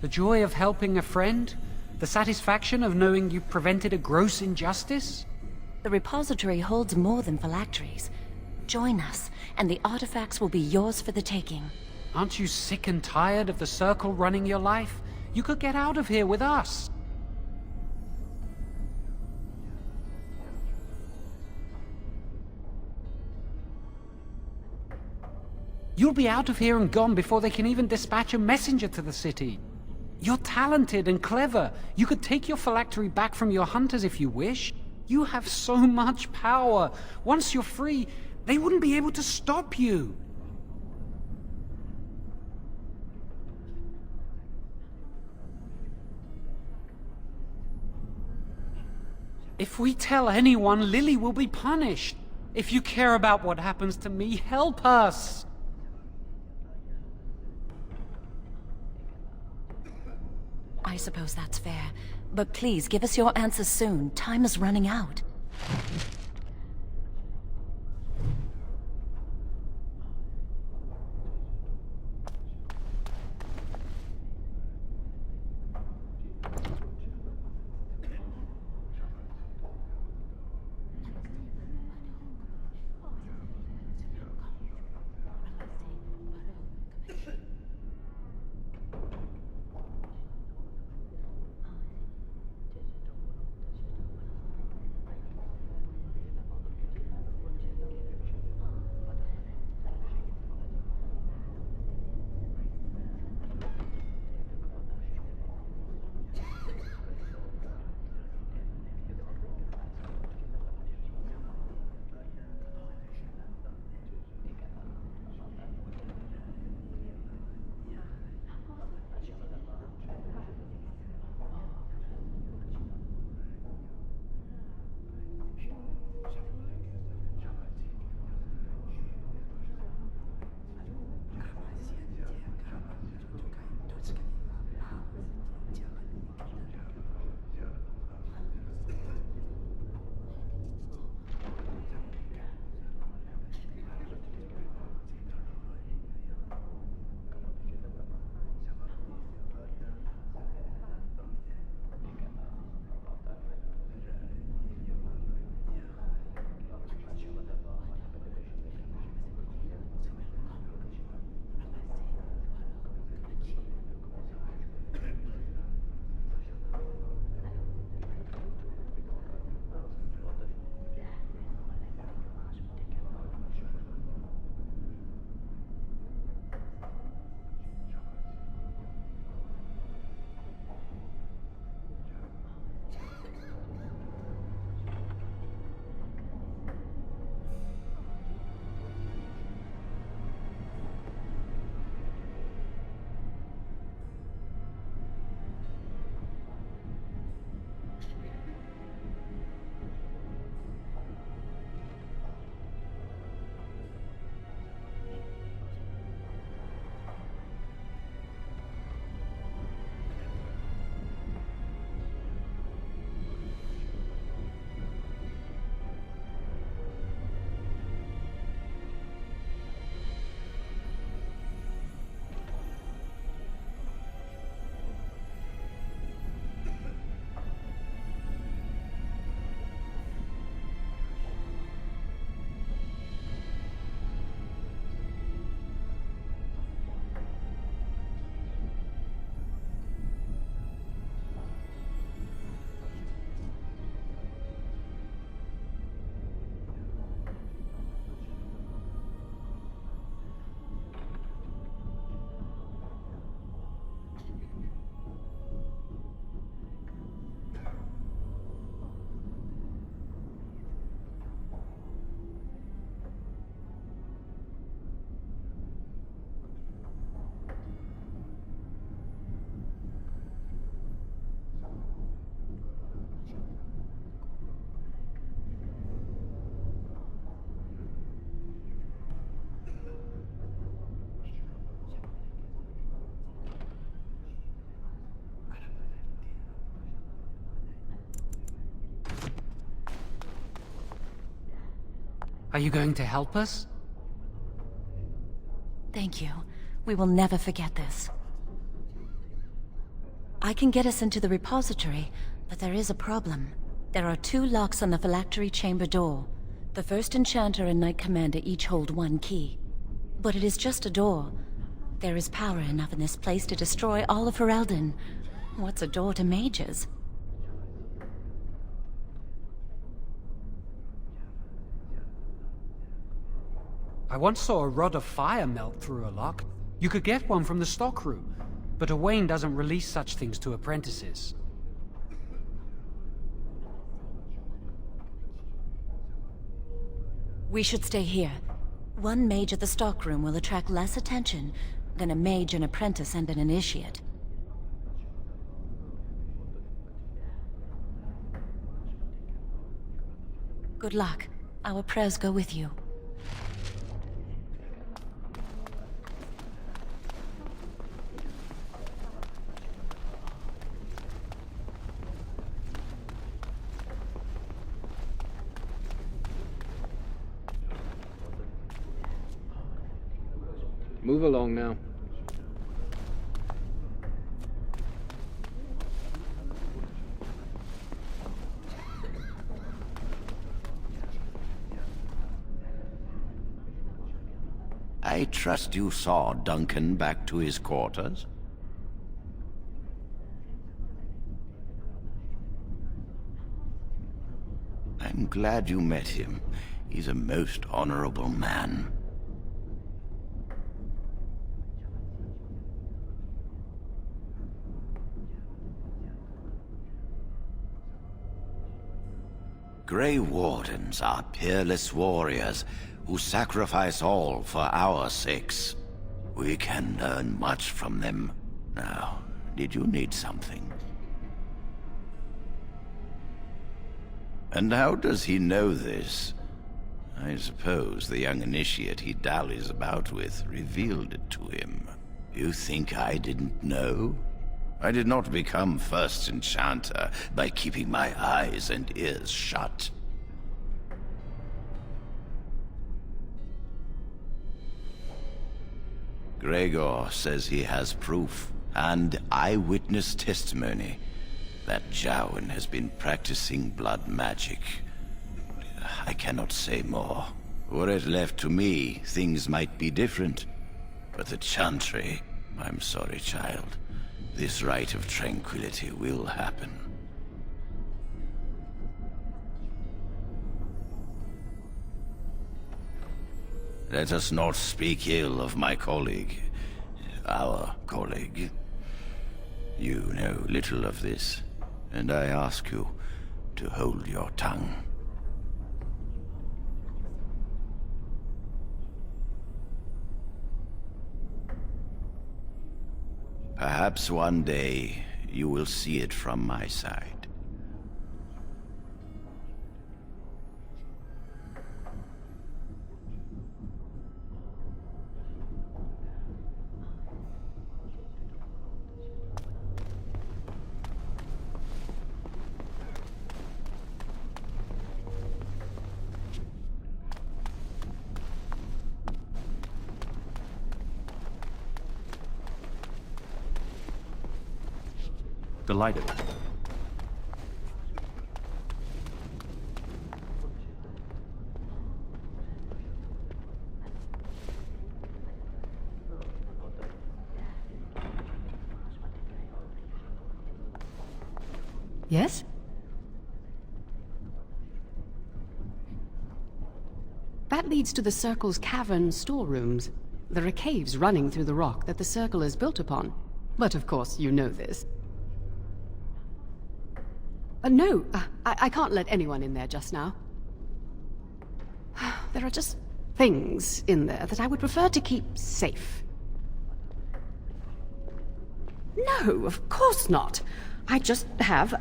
Speaker 4: The joy of helping a friend? The satisfaction of knowing you prevented a gross injustice?
Speaker 11: The repository holds more than phylacteries. Join us, and the artifacts will be yours for the taking.
Speaker 4: Aren't you sick and tired of the Circle running your life? You could get out of here with us. You'll be out of here and gone before they can even dispatch a messenger to the city. You're talented and clever. You could take your phylactery back from your hunters if you wish. You have so much power. Once you're free, they wouldn't be able to stop you. If we tell anyone, Lily will be punished. If you care about what happens to me, help us.
Speaker 11: I suppose that's fair. But please, give us your answers soon. Time is running out.
Speaker 4: Are you going to help us?
Speaker 11: Thank you. We will never forget this. I can get us into the repository, but there is a problem. There are 2 locks on the phylactery chamber door. The First Enchanter and Knight Commander each hold 1 key. But it is just a door. There is power enough in this place to destroy all of Ferelden. What's a door to mages?
Speaker 4: I once saw a rod of fire melt through a lock. You could get one from the stockroom, but Owain doesn't release such things to apprentices.
Speaker 11: We should stay here. 1 mage at the stockroom will attract less attention than a mage, an apprentice, and an initiate. Good luck. Our prayers go with you.
Speaker 17: Move along now.
Speaker 6: I trust you saw Duncan back to his quarters? I'm glad you met him. He's a most honorable man. Grey Wardens are peerless warriors who sacrifice all for our sakes. We can learn much from them. Now, did you need something? And how does he know this? I suppose the young initiate he dallies about with revealed it to him. You think I didn't know? I did not become First Enchanter by keeping my eyes and ears shut. Gregor says he has proof and eyewitness testimony that Jowen has been practicing blood magic. I cannot say more. Were it left to me, things might be different. But the Chantry, I'm sorry, child. This rite of tranquility will happen. Let us not speak ill of my colleague. Our colleague. You know little of this, and I ask you to hold your tongue. Perhaps one day you will see it from my side.
Speaker 13: Delighted.
Speaker 15: Yes? That leads to the Circle's cavern storerooms. There are caves running through the rock that the Circle is built upon. But of course, you know this. No, I can't let anyone in there just now. There are just things in there that I would prefer to keep safe. No, of course not. I just have...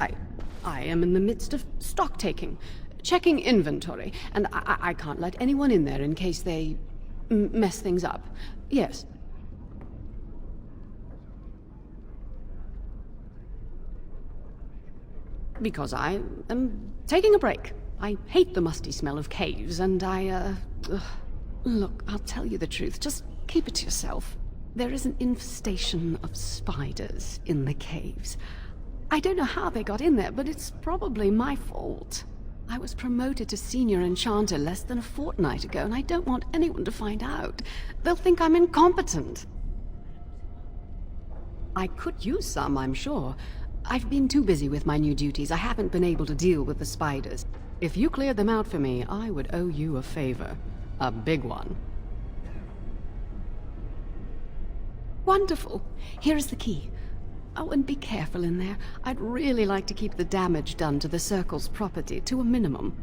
Speaker 15: I am in the midst of stock taking, checking inventory, and I can't let anyone in there in case they mess things up. Yes. Because I am taking a break. I hate the musty smell of caves, and Look, I'll tell you the truth. Just keep it to yourself. There is an infestation of spiders in the caves. I don't know how they got in there, but it's probably my fault. I was promoted to senior enchanter less than a fortnight ago, and I don't want anyone to find out. They'll think I'm incompetent. I could use some, I'm sure. I've been too busy with my new duties. I haven't been able to deal with the spiders. If you cleared them out for me, I would owe you a favor. A big one. Wonderful. Here is the key. Oh, and be careful in there. I'd really like to keep the damage done to the Circle's property to a minimum.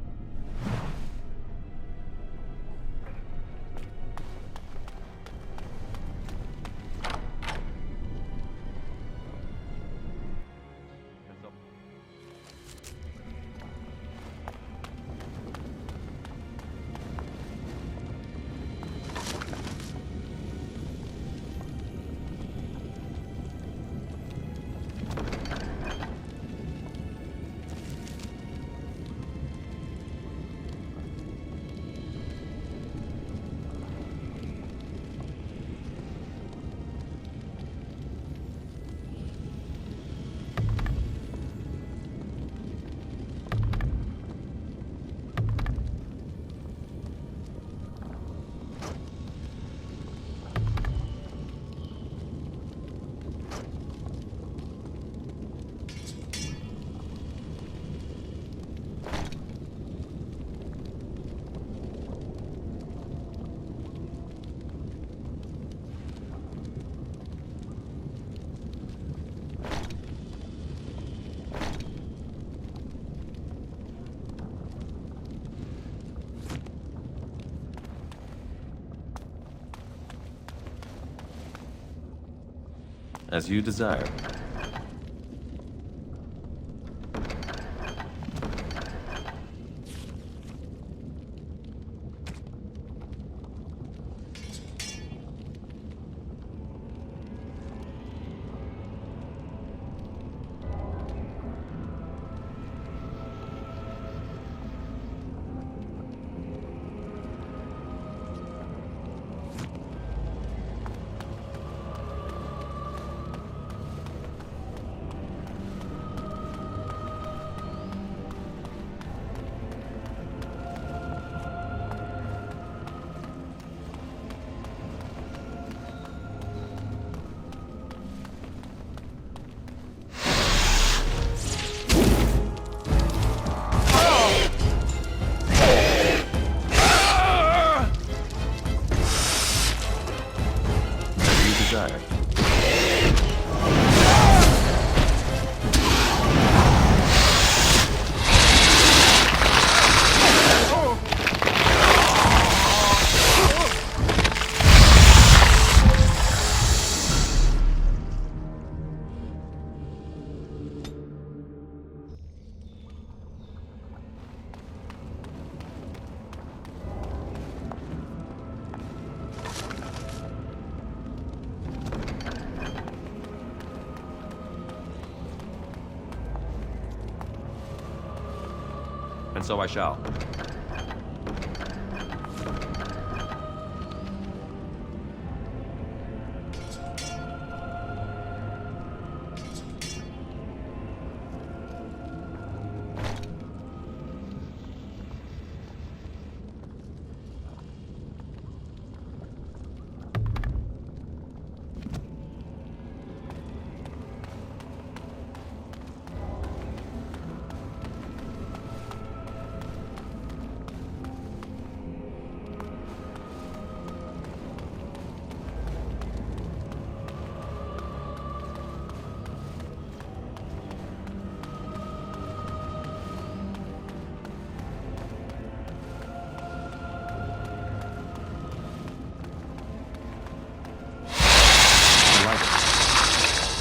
Speaker 2: As you desire. And so I shall.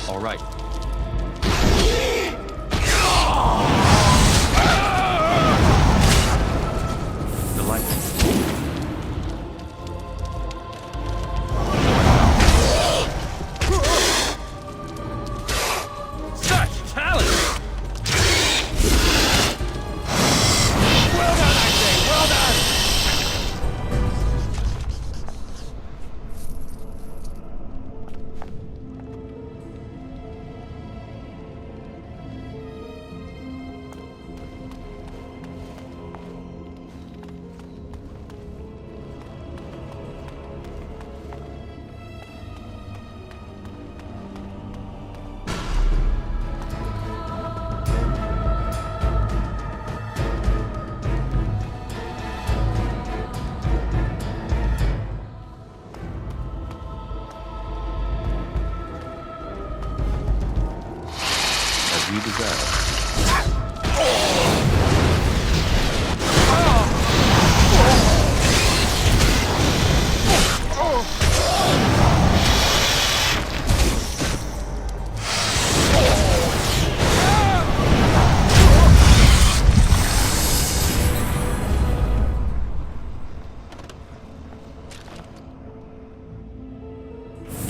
Speaker 2: All right.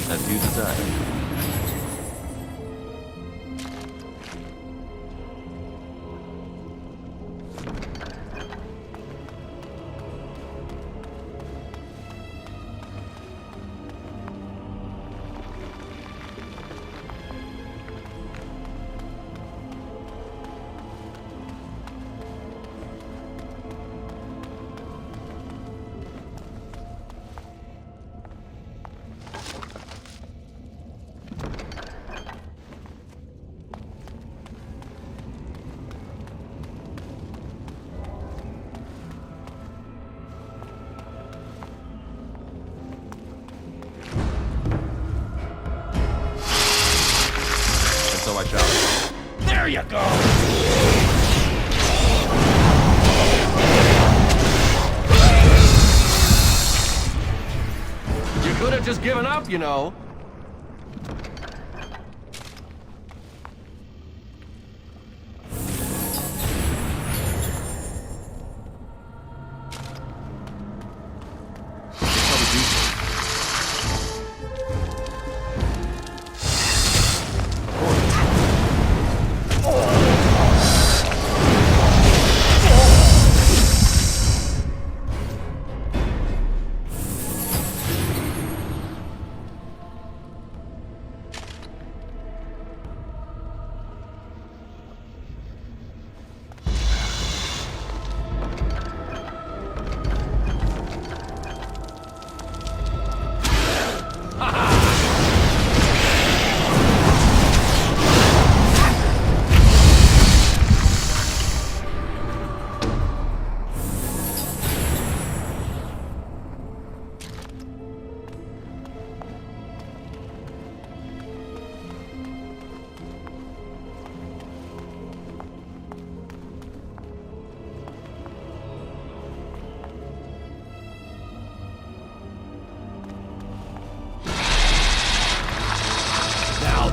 Speaker 2: As you desire. So I shall.
Speaker 3: There you go!
Speaker 2: You could have just given up, you know.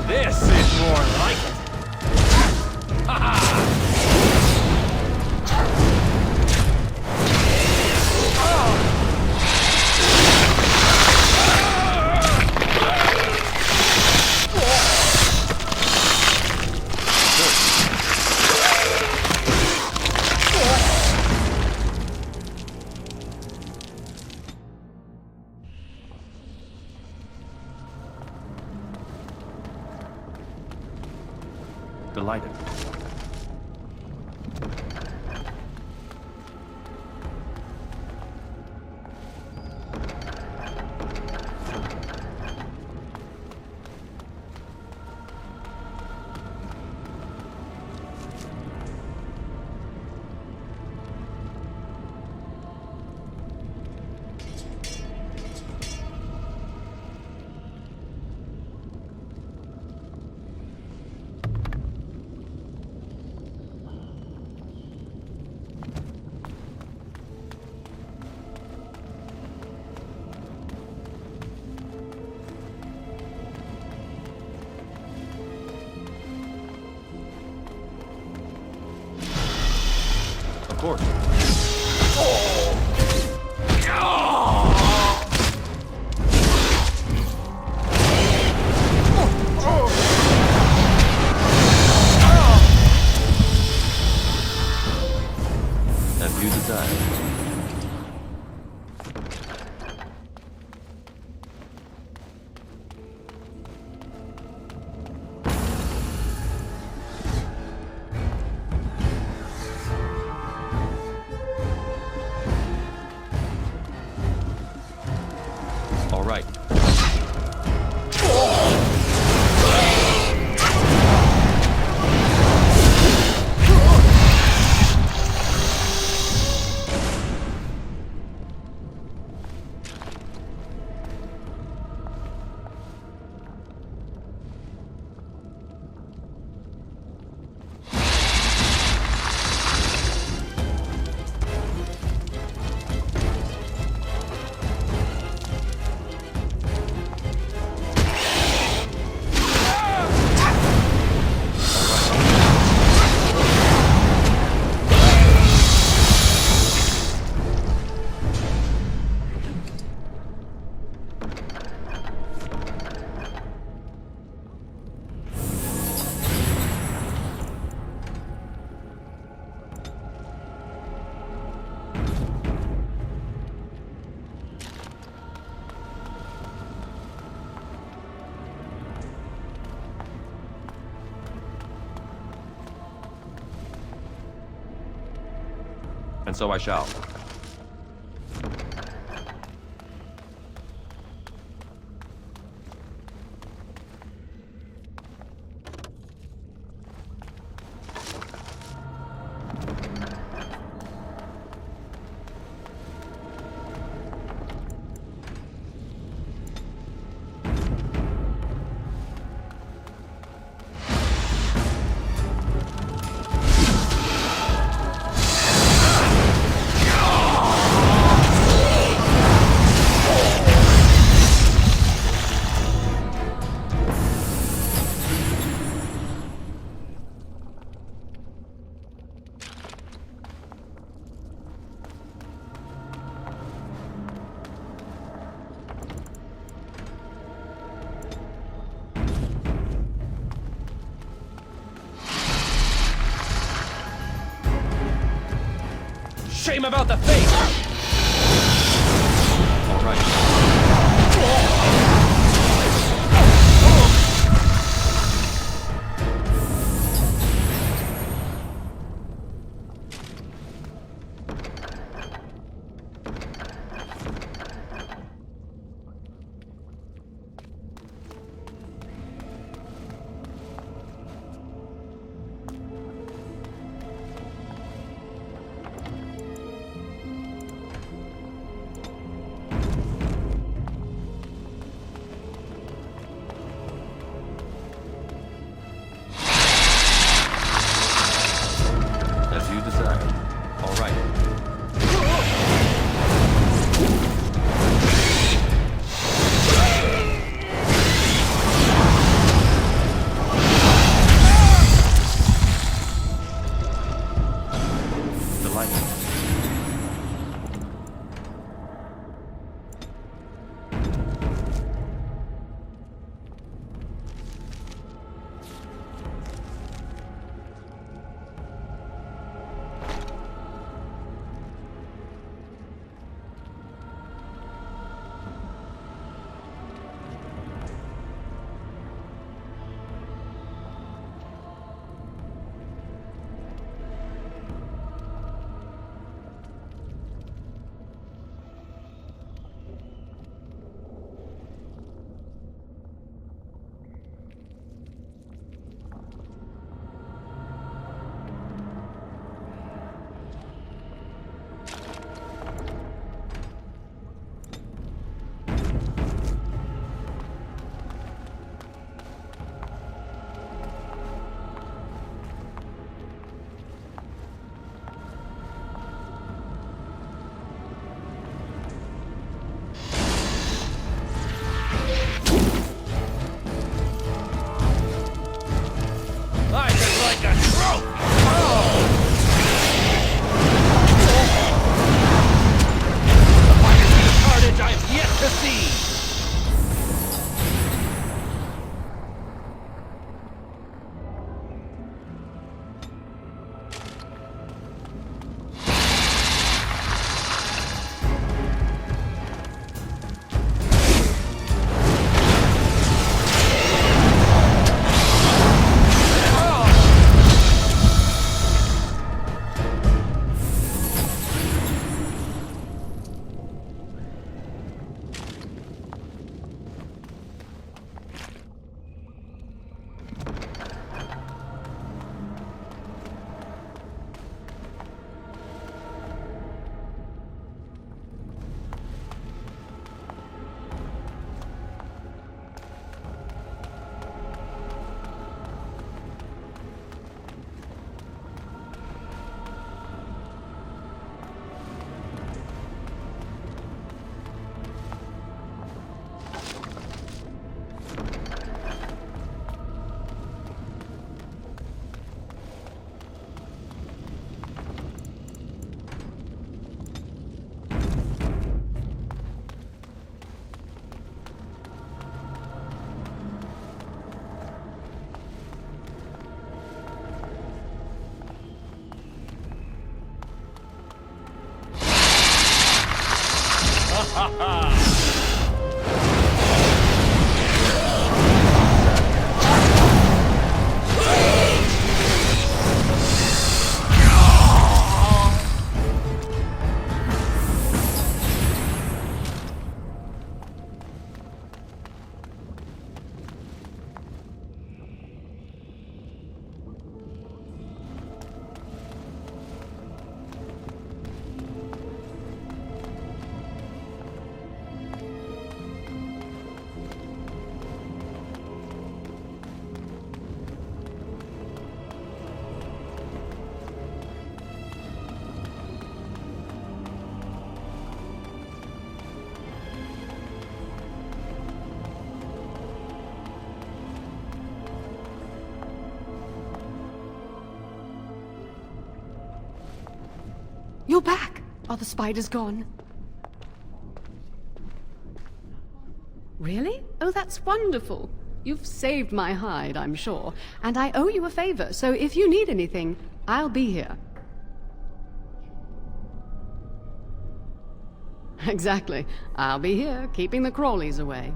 Speaker 3: This is more like it.
Speaker 2: Delighted. Of course. As you desire. All right. And so I shall.
Speaker 3: Shame about the face!
Speaker 2: All right. As you desire. All right. Delighted.
Speaker 3: I just like a trope! The magnitude of carnage I have yet to see!
Speaker 15: the spider's gone. Really? Oh, that's wonderful. You've saved my hide, I'm sure. And I owe you a favor, so if you need anything, I'll be here. Exactly. I'll be here, keeping the crawlies away.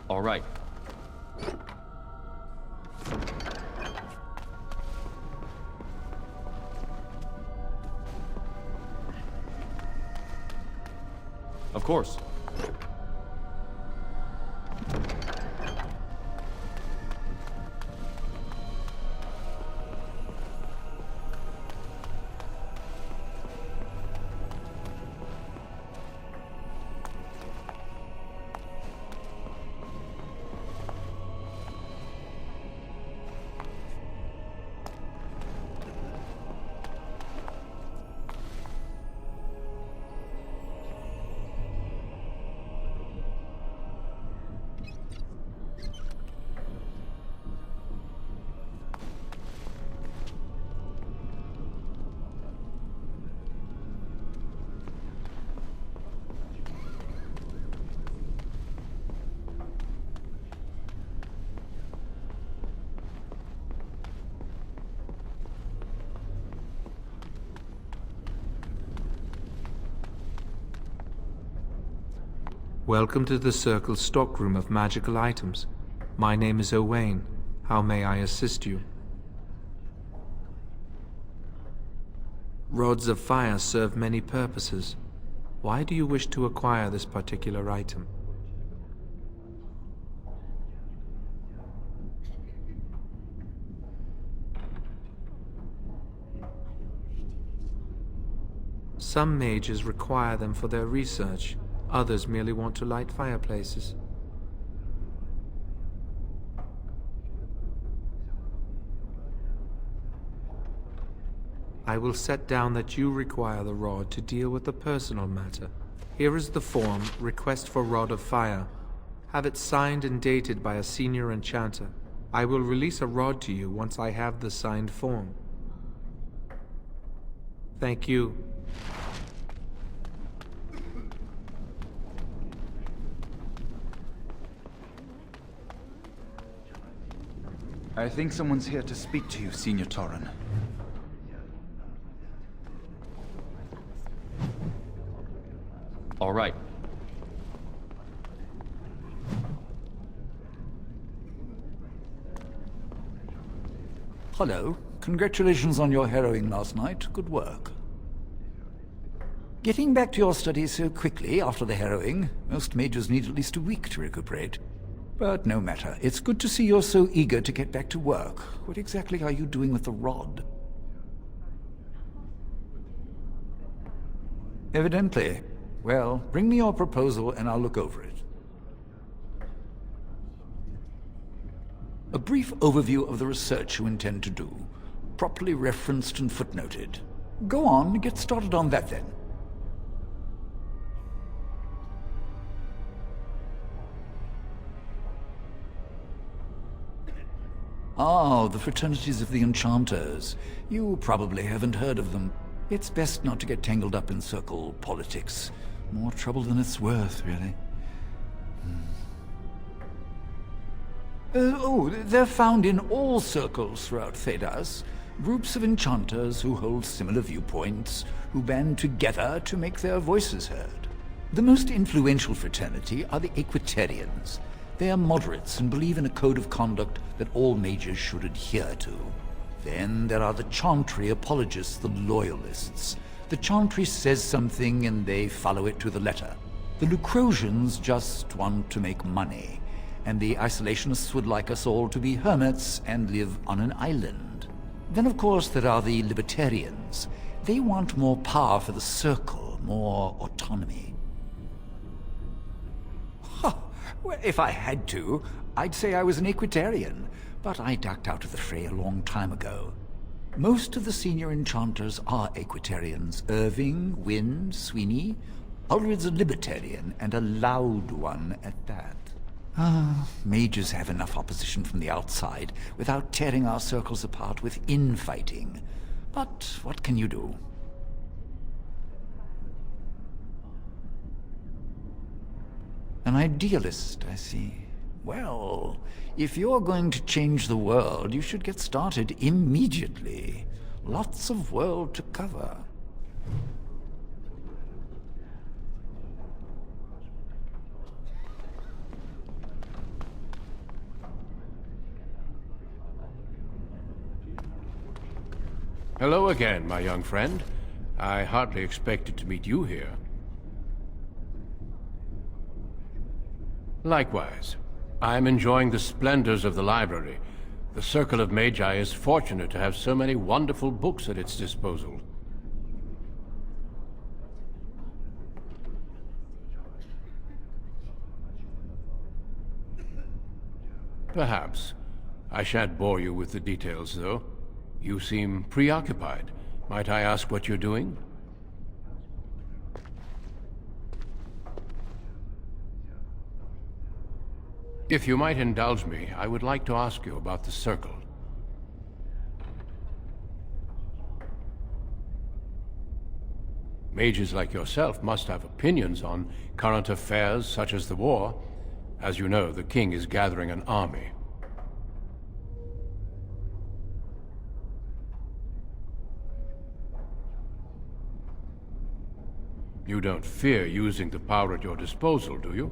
Speaker 2: All right. Of course.
Speaker 18: Welcome to the Circle's stockroom of magical items. My name is Owain. How may I assist you? Rods of fire serve many purposes. Why do you wish to acquire this particular item? Some mages require them for their research. Others merely want to light fireplaces. I will set down that you require the rod to deal with a personal matter. Here is the form, Request for Rod of Fire. Have it signed and dated by a senior enchanter. I will release a rod to you once I have the signed form. Thank you.
Speaker 13: I think someone's here to speak to you, Senior Torren.
Speaker 2: All right.
Speaker 21: Hello. Congratulations on your harrowing last night. Good work. Getting back to your studies so quickly after the harrowing, most mages need at least a week to recuperate. But no matter. It's good to see you're so eager to get back to work. What exactly are you doing with the rod? Evidently. Well, bring me your proposal and I'll look over it. A brief overview of the research you intend to do. Properly referenced and footnoted. Go on, get started on that then. Ah, the fraternities of the enchanters. You probably haven't heard of them. It's best not to get tangled up in circle politics. More trouble than it's worth, really. They're found in all circles throughout Thedas. Groups of enchanters who hold similar viewpoints, who band together to make their voices heard. The most influential fraternity are the Equitarians. They are moderates and believe in a code of conduct that all mages should adhere to. Then there are the Chantry apologists, the Loyalists. The Chantry says something and they follow it to the letter. The Lucrosians just want to make money, and the Isolationists would like us all to be hermits and live on an island. Then of course there are the Libertarians. They want more power for the Circle, more autonomy. Well, if I had to, I'd say I was an Equitarian, but I ducked out of the fray a long time ago. Most of the senior enchanters are Equitarians. Irving, Wynne, Sweeney, Ulrid's a libertarian, and a loud one at that. Mages have enough opposition from the outside without tearing our circles apart with infighting. But what can you do? An idealist, I see. Well, if you're going to change the world, you should get started immediately. Lots of world to cover.
Speaker 1: Hello again, my young friend. I hardly expected to meet you here. Likewise. I am enjoying the splendors of the library. The Circle of Magi is fortunate to have so many wonderful books at its disposal. Perhaps. I shan't bore you with the details, though. You seem preoccupied. Might I ask what you're doing? If you might indulge me, I would like to ask you about the Circle. Mages like yourself must have opinions on current affairs such as the war. As you know, the king is gathering an army. You don't fear using the power at your disposal, do you?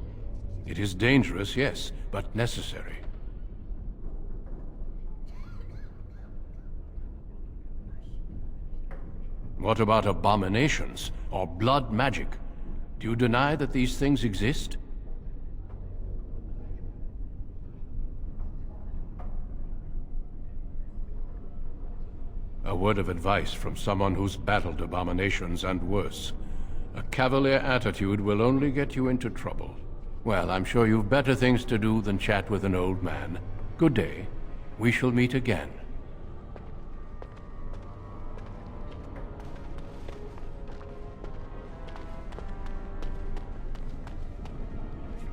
Speaker 1: It is dangerous, yes, but necessary. What about abominations or blood magic? Do you deny that these things exist? A word of advice from someone who's battled abominations and worse. A cavalier attitude will only get you into trouble. Well, I'm sure you've better things to do than chat with an old man. Good day. We shall meet again.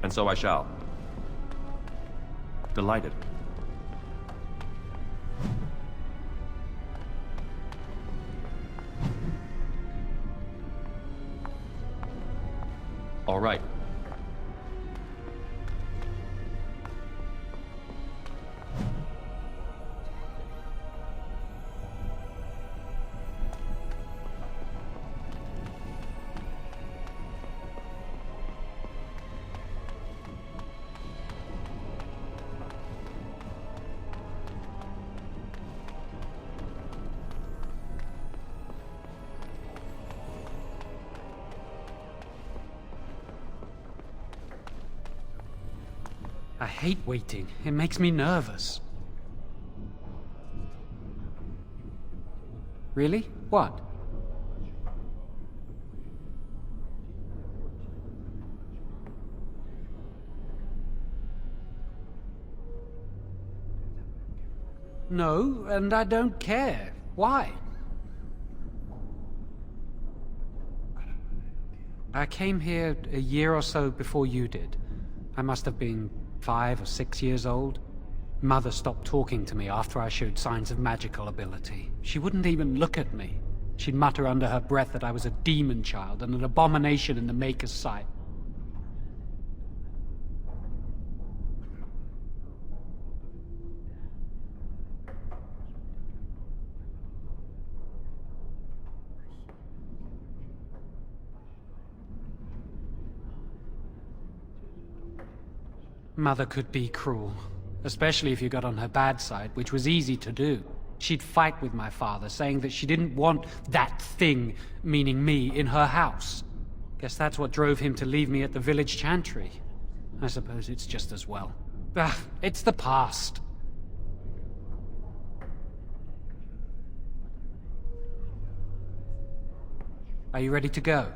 Speaker 2: And so I shall. Delighted. All right.
Speaker 4: I hate waiting. It makes me nervous. Really? What? No, and I don't care. Why? I came here a year or so before you did. I must have been 5 or 6 years old. Mother stopped talking to me after I showed signs of magical ability. She wouldn't even look at me. She'd mutter under her breath that I was a demon child and an abomination in the Maker's sight. Mother could be cruel, especially if you got on her bad side, which was easy to do. She'd fight with my father, saying that she didn't want that thing, meaning me, in her house. Guess that's what drove him to leave me at the village chantry. I suppose it's just as well. It's the past. Are you ready to go?